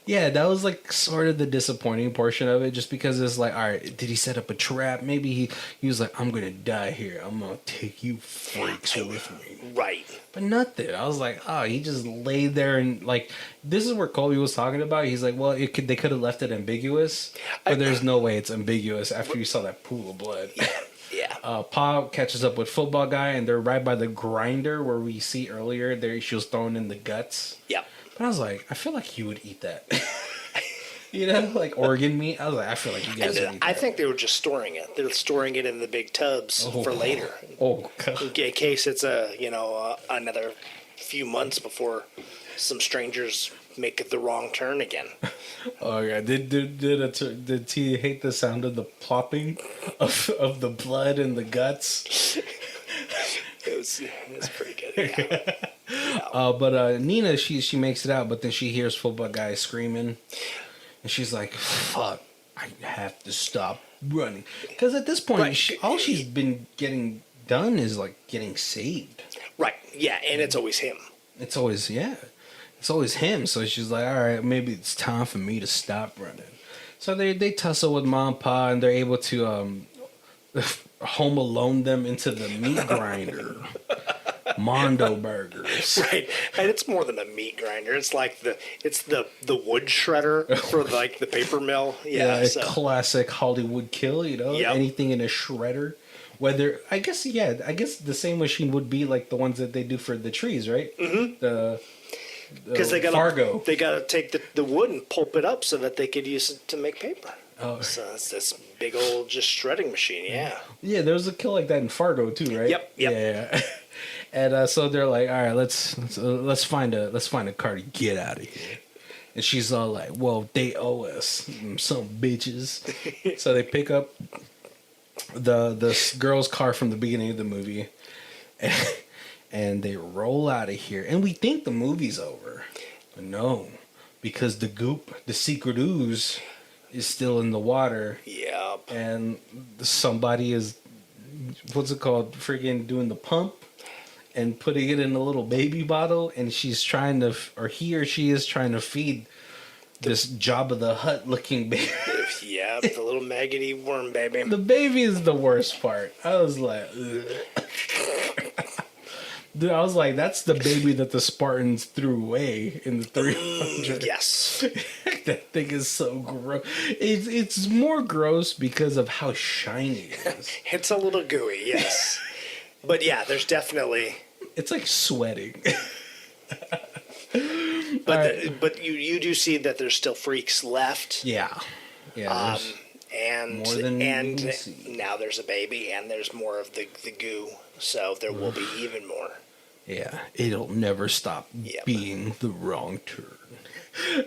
Yeah, that was like sort of the disappointing portion of it, just because it's like, all right, did he set up a trap? Maybe he was like, I'm gonna die here. I'm gonna take you freaks with me. Right. But nothing. I was like, oh, he just laid there and like, this is where Colby was talking about. He's like, well, they could have left it ambiguous, but there's no way it's ambiguous after you saw that pool of blood. Yeah. Pa catches up with football guy, and they're right by the grinder where we see earlier. There, she was throwing in the guts. Yep. But I was like, I feel like you would eat that. Like organ meat. I was like, I feel like you guys would eat that. I think they were just storing it. They're storing it in the big tubs for later. Oh, God. In case it's another few months before some strangers make the wrong turn again. Oh yeah, did he hate the sound of the plopping of the blood and the guts? It was pretty good. Yeah. But Nina, she makes it out, but then she hears football guy screaming, and she's like, "Fuck, I have to stop running." Because at this point, all she's been getting done is like getting saved. Right. Yeah, and it's always him. It's always him. So she's like, all right, maybe it's time for me to stop running. So they tussle with Mom and Pa, and they're able to home alone them into the meat grinder. Mondo burgers. Right. And it's more than a meat grinder. It's like the wood shredder for like the paper mill. Yeah. Classic Hollywood kill, Yep. Anything in a shredder. Whether I guess the same machine would be like the ones that they do for the trees, right? Mm-hmm. Because they gotta take the wood and pulp it up so that they could use it to make paper. Oh, so it's this big old just shredding machine. Yeah. Yeah, there was a kill like that in Fargo too, right? Yep. Yeah. And so they're like, all right, let's find a car to get out of here. And she's all like, well, they owe us, some bitches. So they pick up the girl's car from the beginning of the movie, and they roll out of here. And we think the movie's over, but no, because the secret ooze, is still in the water. Yep. And somebody is, what's it called, friggin' doing the pump and putting it in a little baby bottle, and she's trying to, or he or she is trying to feed this Jabba the Hutt looking baby. Yeah, the little maggoty worm baby. The baby is the worst part. I was like, ugh. Dude, I was like, that's the baby that the Spartans threw away in the 300. Yes. That thing is so gross. It's more gross because of how shiny it is. It's a little gooey, yes. But yeah, there's definitely... It's like sweating. But you do see that there's still freaks left. Yeah. Yeah. And more than now there's a baby and there's more of the goo, so there will be even more. Yeah, it'll never stop being the wrong turn.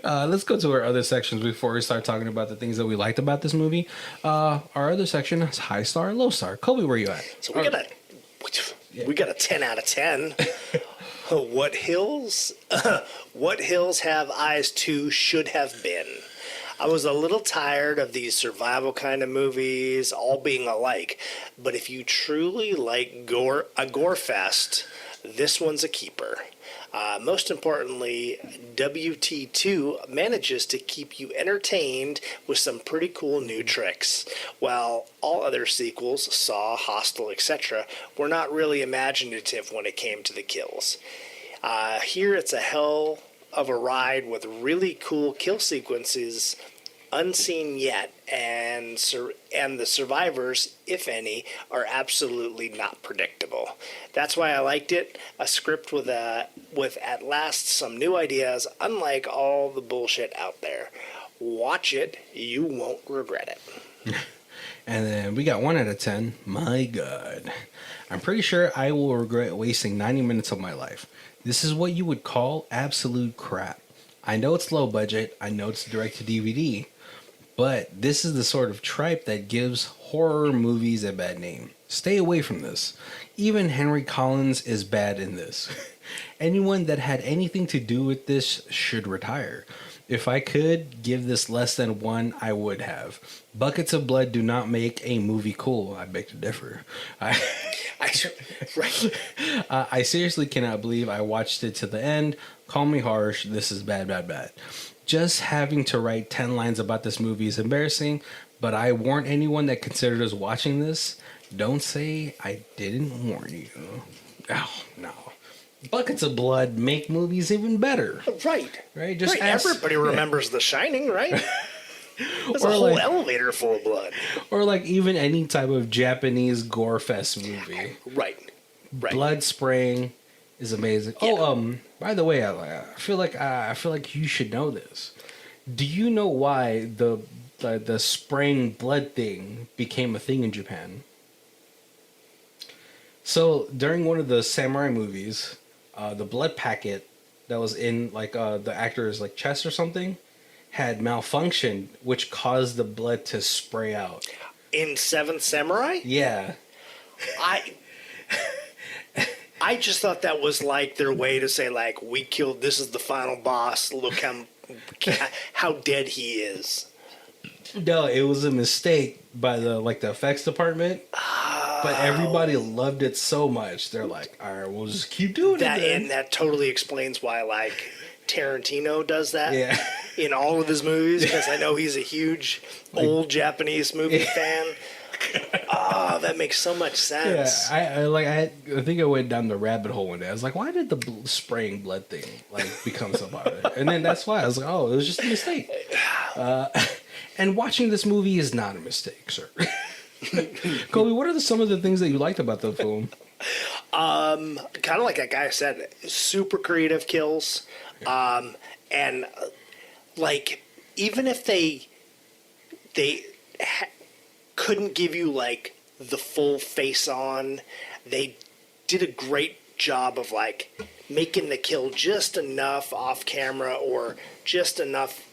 Let's go to our other sections before we start talking about the things that we liked about this movie. Our other section is high star, low star. Kobe, where you at? So we got a 10 out of 10. What hills have eyes to should have been. I was a little tired of these survival kind of movies all being alike, but if you truly like a gore fest, this one's a keeper. Most importantly, WT2 manages to keep you entertained with some pretty cool new tricks, while all other sequels, Saw, Hostel, etc., were not really imaginative when it came to the kills. Here it's a hell of a ride with really cool kill sequences unseen yet, and the survivors, if any, are absolutely not predictable. That's why I liked it. A script with at last some new ideas, unlike all the bullshit out there. Watch it, you won't regret it. And then we got 1 out of 10. My God. I'm pretty sure I will regret wasting 90 minutes of my life. This is what you would call absolute crap. I know it's low budget. I know it's direct to DVD. But this is the sort of tripe that gives horror movies a bad name. Stay away from this. Even Henry Collins is bad in this. Anyone that had anything to do with this should retire. If I could give this less than 1, I would have. Buckets of blood do not make a movie cool. I beg to differ. I seriously cannot believe I watched it to the end. Call me harsh. This is bad, bad, bad. Just having to write 10 lines about this movie is embarrassing, but I warn anyone that considers watching this, don't say I didn't warn you. Oh, no. Buckets of blood make movies even better. Right. Just right. Everybody remembers The Shining, right? There's a whole elevator full of blood. Or like even any type of Japanese gore fest movie. Right. Blood spraying is amazing. Yeah. Oh, by the way, I feel like you should know this. Do you know why the spraying blood thing became a thing in Japan? So during one of the samurai movies, the blood packet that was in like the actor's like chest or something had malfunctioned, which caused the blood to spray out. In Seventh Samurai? Yeah. I just thought that was like their way to say like, we killed, this is the final boss, look how dead he is. No, it was a mistake by the effects department. But everybody loved it so much, they're like, all right, we'll just keep doing that, it then. and that totally explains why like Tarantino does that in all of his movies, because I know he's a huge old Japanese movie fan. Oh, that makes so much sense. Yeah, I think I went down the rabbit hole one day. I was like, why did the spraying blood thing become so popular? And then that's why I was like, oh, it was just a mistake. And watching this movie is not a mistake, sir. Colby, what are some of the things that you liked about the film? Kind of like that guy said, super creative kills, and like even if they couldn't give you like the full face on, they did a great job of like making the kill just enough off camera or just enough,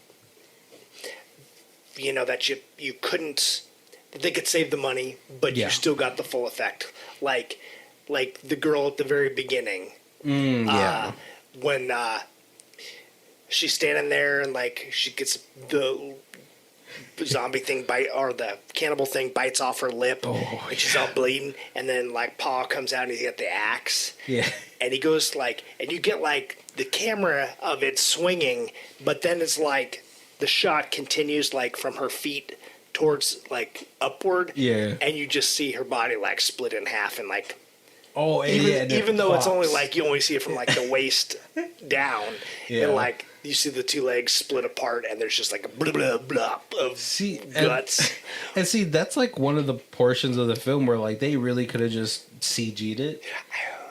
that you couldn't, that they could save the money, but you still got the full effect. Like the girl at the very beginning, when she's standing there and like she gets the zombie thing or the cannibal thing bites off her lip, and she's all bleeding, and then like Paul comes out and he's got the axe, and he goes like, and you get like the camera of it swinging, but then it's like the shot continues like from her feet towards like upward, and you just see her body like split in half and like. Even though it's only like you only see it from like the waist down, and like you see the two legs split apart, and there's just like a blah blah blah of guts. And see, that's like one of the portions of the film where like they really could have just CG'd it,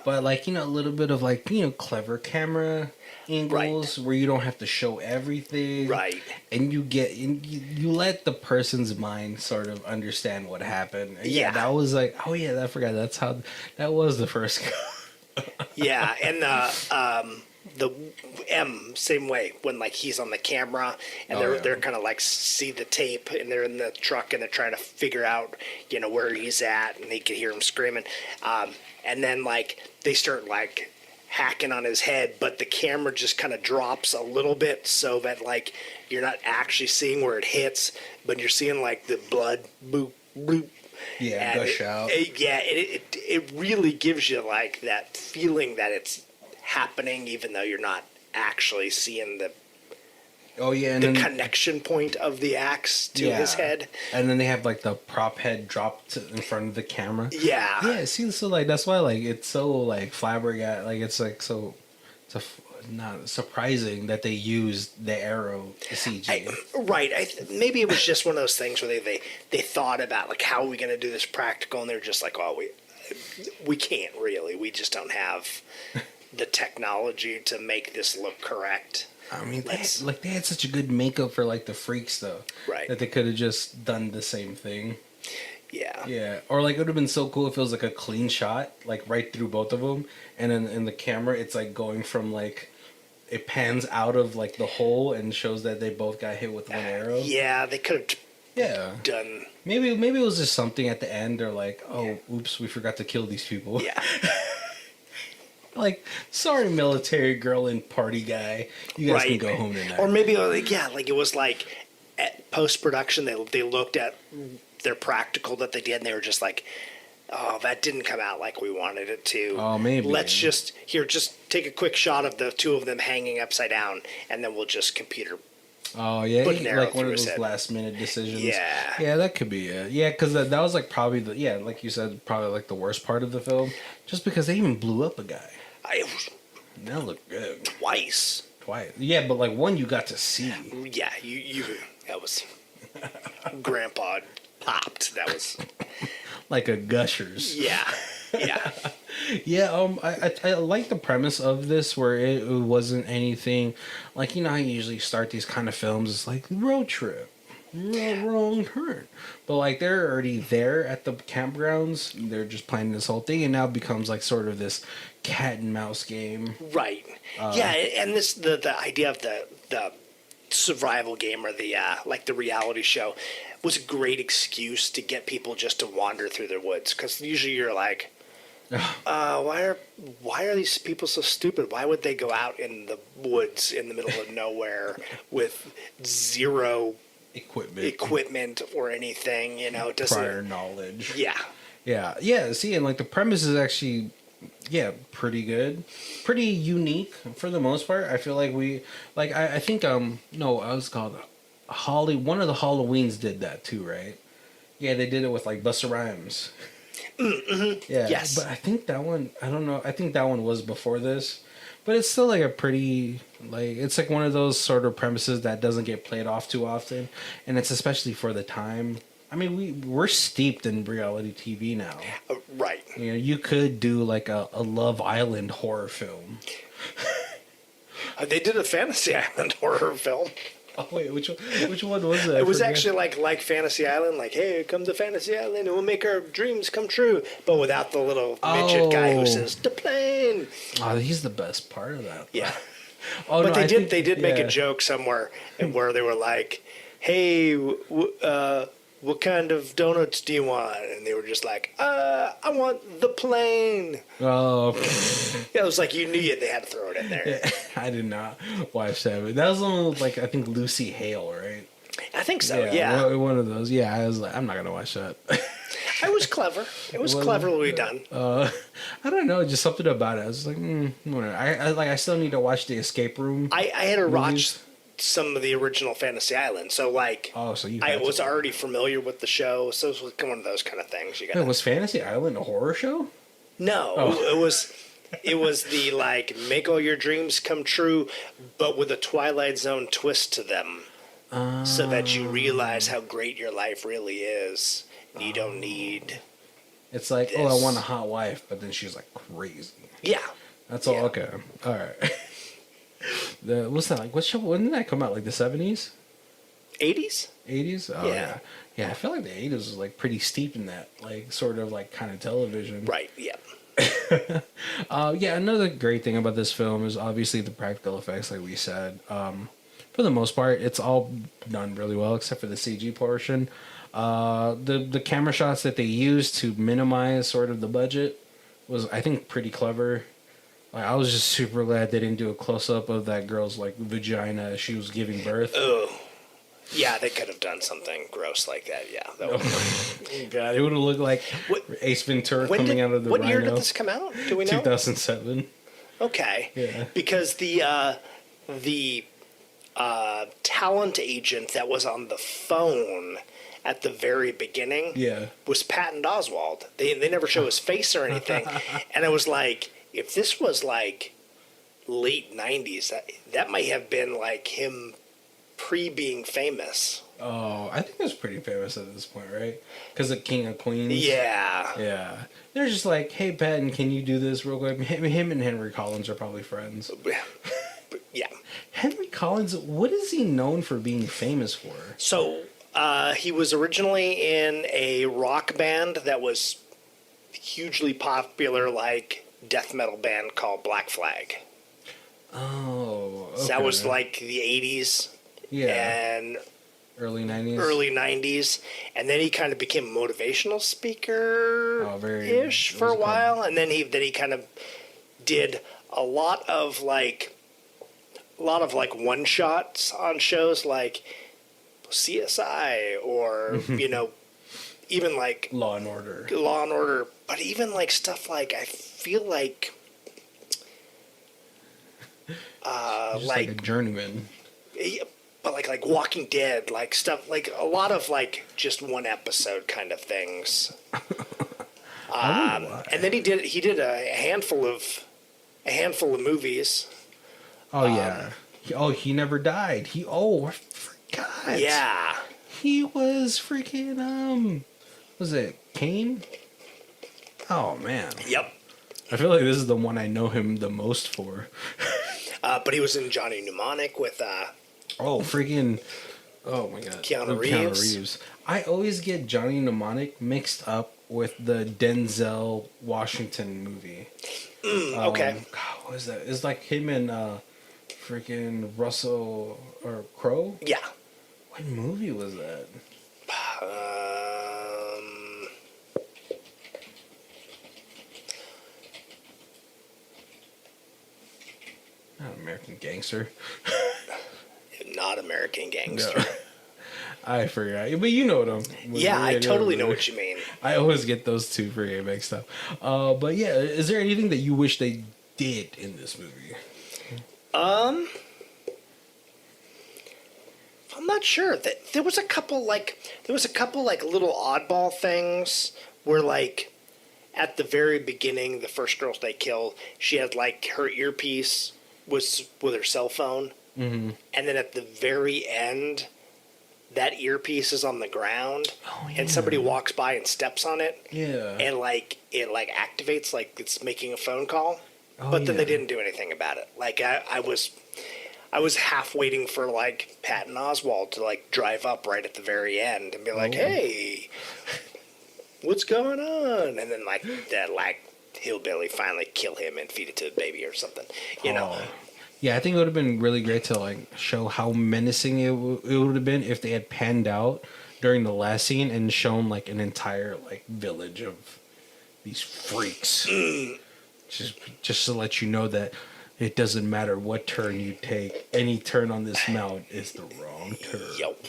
but like a little bit of like clever camera angles where you don't have to show everything, and you let the person's mind sort of understand what happened. And that was like, I forgot that was the first and the same way when like he's on the camera and they're kind of like see the tape and they're in the truck and they're trying to figure out where he's at, and they can hear him screaming, and then like they start like hacking on his head, but the camera just kind of drops a little bit so that like you're not actually seeing where it hits, but you're seeing like the blood boop boop gush out. It really gives you like that feeling that it's happening even though you're not actually seeing the connection point of the axe to his head. And then they have like the prop head dropped in front of the camera. See, so like that's why like it's so like flabbergasted, like it's like so not surprising that they used the arrow CG. Maybe it was just one of those things where they thought about like how are we going to do this practical, and they're just like, we can't really, we just don't have the technology to make this look correct. I mean, they had such a good makeup for like the freaks though, that they could have just done the same thing. Yeah. Or like it would have been so cool if it was like a clean shot, like right through both of them, and then in the camera it's like going from like it pans out of like the hole and shows that they both got hit with one arrow. Yeah, they could have done. Maybe it was just something at the end. They're like, oops, we forgot to kill these people. Yeah. Like, sorry, military girl and party guy, you guys can go home tonight. Or maybe, like it was like at post-production, they looked at their practical that they did, and they were just like, oh, that didn't come out like we wanted it to. Oh, maybe. Let's just take a quick shot of the two of them hanging upside down, and then we'll just computer. Oh, yeah, like one of those last-minute decisions. Yeah, that could be it. Yeah, because that was like probably like you said, probably like the worst part of the film, just because they even blew up a guy. That looked good. Twice. Yeah, but like one you got to see. Yeah, you that was Grandpa popped. That was Like a Gushers. yeah. Yeah, I like the premise of this where it wasn't anything like, you know how you usually start these kind of films, it's like road trip, wrong turn, but like they're already there at the campgrounds, they're just playing this whole thing, and now it becomes like sort of this cat and mouse game. Right. Yeah, and this the idea of the survival game or the like the reality show was a great excuse to get people just to wander through the woods, because usually you're like, why are these people so stupid? Why would they go out in the woods in the middle of nowhere with zero equipment or anything? You know, Prior knowledge. Yeah. See, and like the premise is actually, pretty good, pretty unique for the most part. I feel like I think no, I was called one of the Halloweens did that too, right? Yeah, they did it with like Busta Rhymes. Mm-hmm. Yeah, yes. but I think that one, I don't know, I think that one was before this, but it's still like a pretty, like, it's like one of those sort of premises that doesn't get played off too often, and it's especially for the time. I mean, we're steeped in reality TV now. Right. You know, you could do like a Love Island horror film. They did a Fantasy Island horror film. Oh wait, which one was that? It was actually like Fantasy Island, like, hey, come to Fantasy Island and we'll make our dreams come true, but without the little midget guy who says the plane. Oh, he's the best part of that. Yeah. Oh, but no, they did make a joke somewhere where they were like, hey, what kind of donuts do you want? And they were just like, I want the plane. Oh. Yeah, it was like you knew they had to throw it in there. Yeah, I did not watch that. But that was the one with, like, I think Lucy Hale, right? I think so, yeah. One of those. Yeah, I was like, I'm not going to watch that. It was clever. It was cleverly done. I don't know, just something about it. I was like, whatever. I still need to watch The Escape Room. I had to watch some of the original Fantasy Island, so like, I was already familiar with the show, so it was one of those kind of things. You got. Was Fantasy Island a horror show? No, it was the like make all your dreams come true, but with a Twilight Zone twist to them, so that you realize how great your life really is. And you don't need. It's like, this. I want a hot wife, but then she's like crazy. Yeah, that's all. Yeah. Okay, all right. What's that like? What show? When did that come out? Like the 70s, 80s, 80s? Oh yeah. I feel like the 80s was like pretty steep in that, like sort of like kind of television. Right. Yeah. Another great thing about this film is obviously the practical effects, like we said. For the most part, it's all done really well, except for the CG portion. The camera shots that they used to minimize sort of the budget was, I think, pretty clever. Like, I was just super glad they didn't do a close up of that girl's like vagina as she was giving birth. Oh, yeah, they could have done something gross like that. Yeah, that would oh God, it would have looked like Ace Ventura coming out of the What rhino. year did this come out? Do we know? 2007. Okay. Yeah. Because the talent agent that was on the phone at the very beginning was Patton Oswalt. They never show his face or anything. And it was like, if this was like late 90s, that might have been like him pre-being famous. Oh, I think he was pretty famous at this point, right? Because of King of Queens. Yeah. Yeah. They're just like, hey, Patton, can you do this real quick? Him and Henry Collins are probably friends. Yeah. Henry Collins, what is he known for being famous for? So, he was originally in a rock band that was hugely popular, like death metal band called Black Flag. Oh, okay. So that was like the 80s. Yeah. And early 90s. Early 90s. And then he kind of became a motivational speaker-ish for a while. And then he kind of did a lot of one-shots on shows like CSI or, even like Law and Order. But even like stuff like, I feel like like a journeyman. But like Walking Dead, like stuff, like a lot of like just one episode kind of things. And then he did a handful of movies. Oh yeah. He never died. I forgot. Yeah. he was freaking was it Kane? Oh man. Yep. I feel like this is the one I know him the most for. But he was in Johnny Mnemonic with Oh freaking! Oh my god, Keanu Reeves. I always get Johnny Mnemonic mixed up with the Denzel Washington movie. Okay. God, what is that? It's like him and freaking Russell or Crowe. Yeah. What movie was that? Not American Gangster. Not American Gangster. No. I forgot, but you know what I'm. Yeah, I totally know what you mean. I always get those two freaking mixed up. But yeah, is there anything that you wish they did in this movie? I'm not sure. There was a couple like little oddball things where like at the very beginning, the first girl they kill, she had like her earpiece was with her cell phone, and then at the very end, that earpiece is on the ground, and somebody walks by and steps on it, and like it like activates like it's making a phone call, but then they didn't do anything about it. Like I was half waiting for like Patton Oswalt to like drive up right at the very end and be like, "Hey, what's going on?" And then like that like hillbilly finally kill him and feed it to the baby or something, you know. Yeah, I think it would have been really great to like show how menacing it would have been if they had panned out during the last scene and shown like an entire like village of these freaks. Just to let you know that it doesn't matter what turn you take, any turn on this mount is the wrong turn. Yep.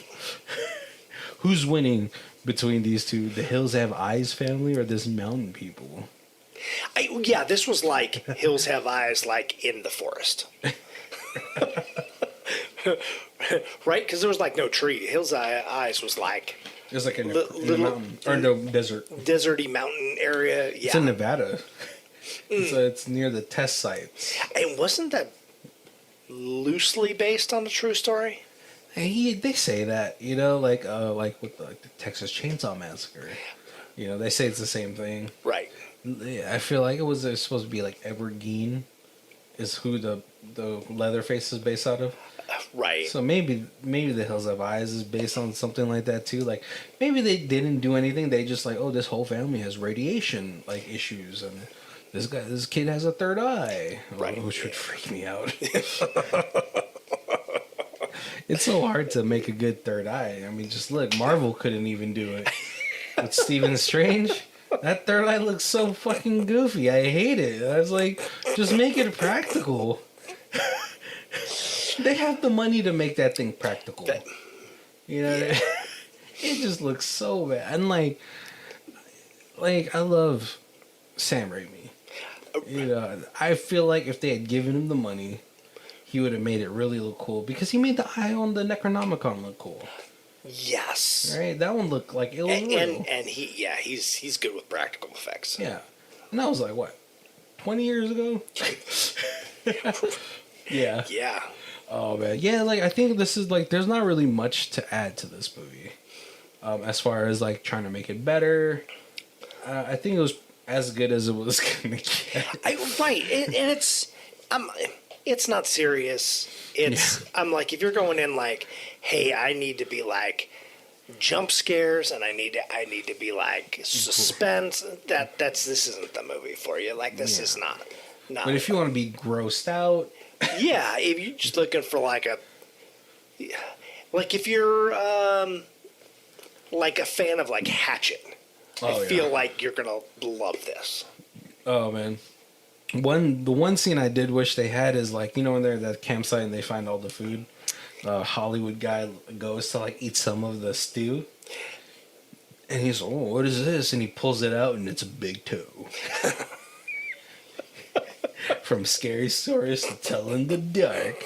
Who's winning between these two? The Hills Have Eyes family or this mountain people? Yeah, this was like Hills Have Eyes, like in the forest. Right? Because there was like no tree. Hills Have Eyes was like... It was like in a mountain. Or no, desert. Deserty mountain area, yeah. It's in Nevada. It's near the test sites. And wasn't that loosely based on a true story? They say that, you know, like with the Texas Chainsaw Massacre. You know, they say it's the same thing. Right. Yeah, I feel like it was supposed to be like Edward Gein is who the Leatherface is based out of. Right. So maybe the Hills Have Eyes is based on something like that too. Like maybe they didn't do anything. They just like, oh, this whole family has radiation like issues, and this kid has a third eye, right? Which would freak me out. It's so hard to make a good third eye. I mean, just look, Marvel couldn't even do it with Stephen Strange. That third eye looks so fucking goofy. I hate it. I was like, just make it practical. They have the money to make that thing practical. You know, it just looks so bad. And like I love Sam Raimi. You know, I feel like if they had given him the money, he would have made it really look cool because he made the eye on the Necronomicon look cool. Yes. Right? That one looked like it was real. And he's good with practical effects. Yeah. And that was like, what, 20 years ago? Yeah. Yeah. Oh, man. Yeah, like, I think this is, like, there's not really much to add to this movie. As far as, like, trying to make it better. I think it was as good as it was going to get. Right. And it's not serious. I'm like, if you're going in like, hey, I need to be like jump scares and I need to be like suspense, this isn't the movie for you. Like this is not. But if you want to be grossed out, yeah, if you're just looking for like if you're like a fan of like Hatchet, I feel like you're gonna love this. Oh man. The one scene I did wish they had is like, you know, when they're at that campsite and they find all the food, Hollywood guy goes to like eat some of the stew, and he's, oh, what is this? And he pulls it out and it's a big toe. From scary stories to tell in the dark.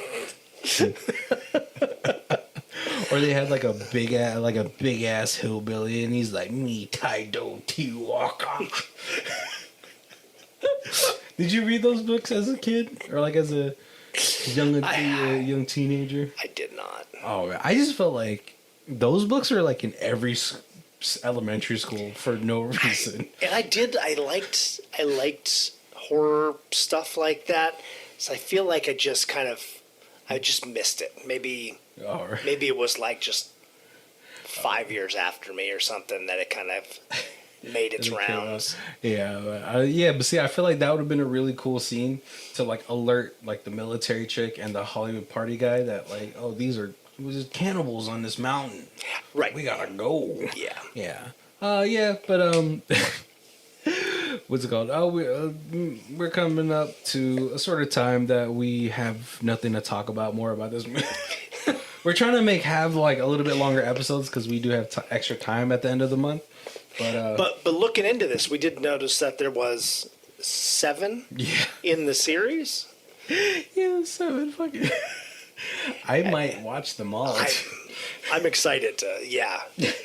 Or they had like a big ass hillbilly and he's like, me tai do ti waka. Did you read those books as a kid or like as a young teenager? I did not. Oh man, I just felt like Those books are like in every elementary school for no reason. And I liked horror stuff like that. So I feel like I just missed it. Maybe it was like just 5 years after me or something that it kind of made its rounds. Yeah, but see, I feel like that would have been a really cool scene to like alert like the military chick and the Hollywood party guy that like, oh, these are cannibals on this mountain. Right. We gotta go. Yeah. Yeah. But what's it called? Oh, we're coming up to a sort of time that we have nothing to talk about more about this movie. We're trying to have like a little bit longer episodes because we do have extra time at the end of the month. But looking into this, we did notice that there was 7 in the series. Yeah, 7 fucking. I might watch them all. I'm excited to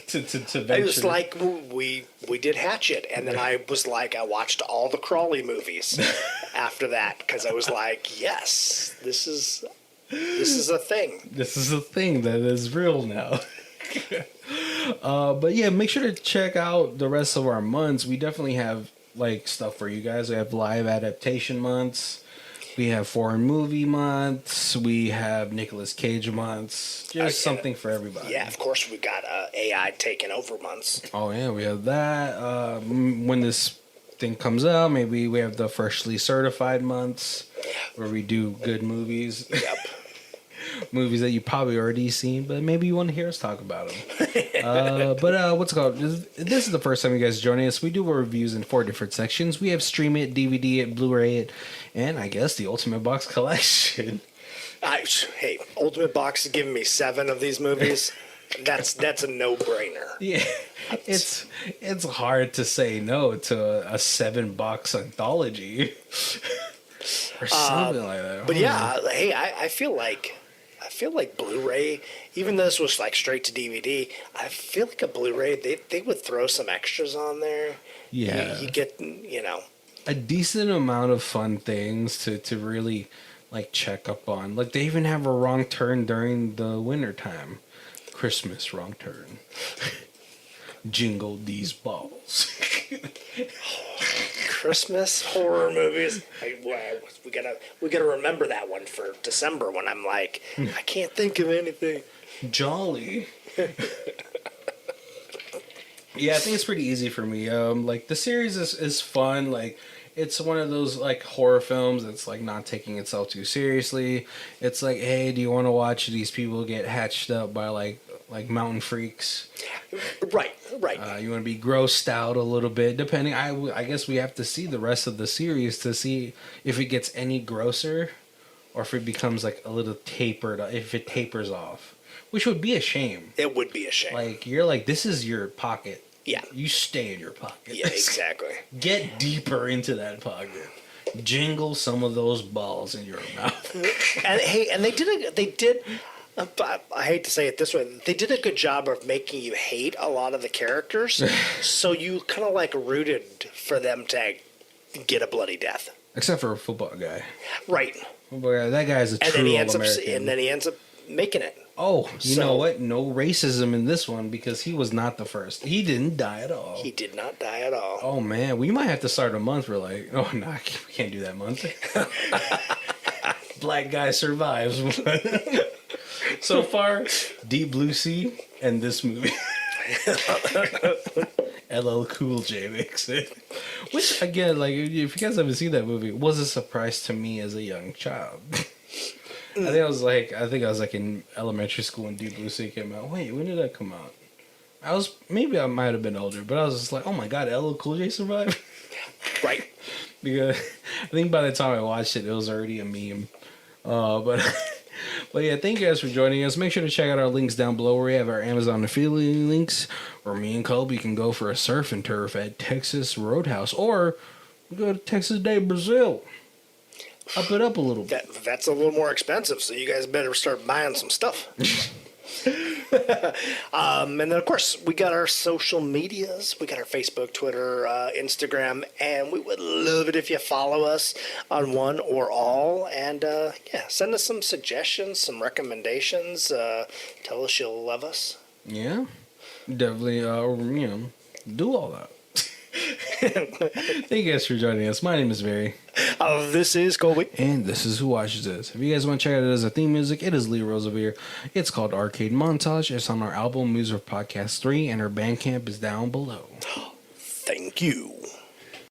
to I was like, we did Hatchet, and then I was like, I watched all the Crawley movies after that because I was like, yes, this is a thing. This is a thing that is real now. But yeah, make sure to check out the rest of our months. We definitely have like stuff for you guys. We have live adaptation months. We have foreign movie months. We have Nicolas Cage months. Just something for everybody. Yeah, of course we got AI taking over months. Oh yeah, we have that. When this thing comes out, maybe we have the freshly certified months where we do good movies. Yep. Movies that you probably already seen, but maybe you want to hear us talk about them. But what's it called? This is the first time you guys are joining us. We do our reviews in 4 different sections. We have Stream It, DVD It, Blu-ray It, and I guess the Ultimate Box Collection. Hey, Ultimate Box is giving me 7 of these movies. That's a no-brainer. Yeah, it's hard to say no to a 7-box anthology or something like that. But yeah, hey, I feel like Blu-ray, even though this was like straight to DVD, I feel like a Blu-ray, they would throw some extras on there. Yeah. You get, a decent amount of fun things to really like check up on. Like they even have a wrong turn during the winter time. Christmas wrong turn. Jingle these balls. Christmas horror movies. We gotta remember that one for December when I'm like, I can't think of anything. Jolly. Yeah, I think it's pretty easy for me. Like the series is fun. Like it's one of those like horror films that's like not taking itself too seriously. It's like, hey, do you want to watch these people get hatched up by like mountain freaks? Right. You want to be grossed out a little bit, depending. I guess we have to see the rest of the series to see if it gets any grosser, or if it becomes like a little tapered. If it tapers off, which would be a shame. It would be a shame. Like you're like, this is your pocket. Yeah. You stay in your pocket. Yeah, exactly. Get deeper into that pocket. Jingle some of those balls in your mouth. And hey, and they did. I hate to say it this way. They did a good job of making you hate a lot of the characters, so you kind of like rooted for them to get a bloody death. Except for a football guy. Right. Football guy, that guy's a true All-American. And then he ends up making it. Oh, you know what? No racism in this one because he was not the first. He didn't die at all. He did not die at all. Oh, man. We might have to start a month where like, oh, no, we can't do that month. Black guy survives. So far, Deep Blue Sea and this movie. LL Cool J makes it. Which, again, like, if you guys haven't seen that movie, was a surprise to me as a young child. I think I was like in elementary school when Deep Blue Sea came out. Wait, when did that come out? I might have been older, but I was just like, oh my god, LL Cool J survived? Right. Because I think by the time I watched it, it was already a meme. But yeah, thank you guys for joining us. Make sure to check out our links down below where we have our Amazon affiliate links, where me and Colby can go for a surf and turf at Texas Roadhouse, or go to Texas Day Brazil. Up it up a little bit. That's a little more expensive, so you guys better start buying some stuff. And then, of course, we got our social medias. We got our Facebook, Twitter, Instagram, and we would love it if you follow us on one or all. And, send us some suggestions, some recommendations. Tell us you'll love us. Yeah, definitely. Do all that. Thank you guys for joining us. My name is Barry. This is Colby. And this is Who Watches This. If you guys want to check out it as a theme music, it is Lee Rosevere. It's called Arcade Montage. It's on our album Music Podcast 3, and our Bandcamp is down below. Thank you.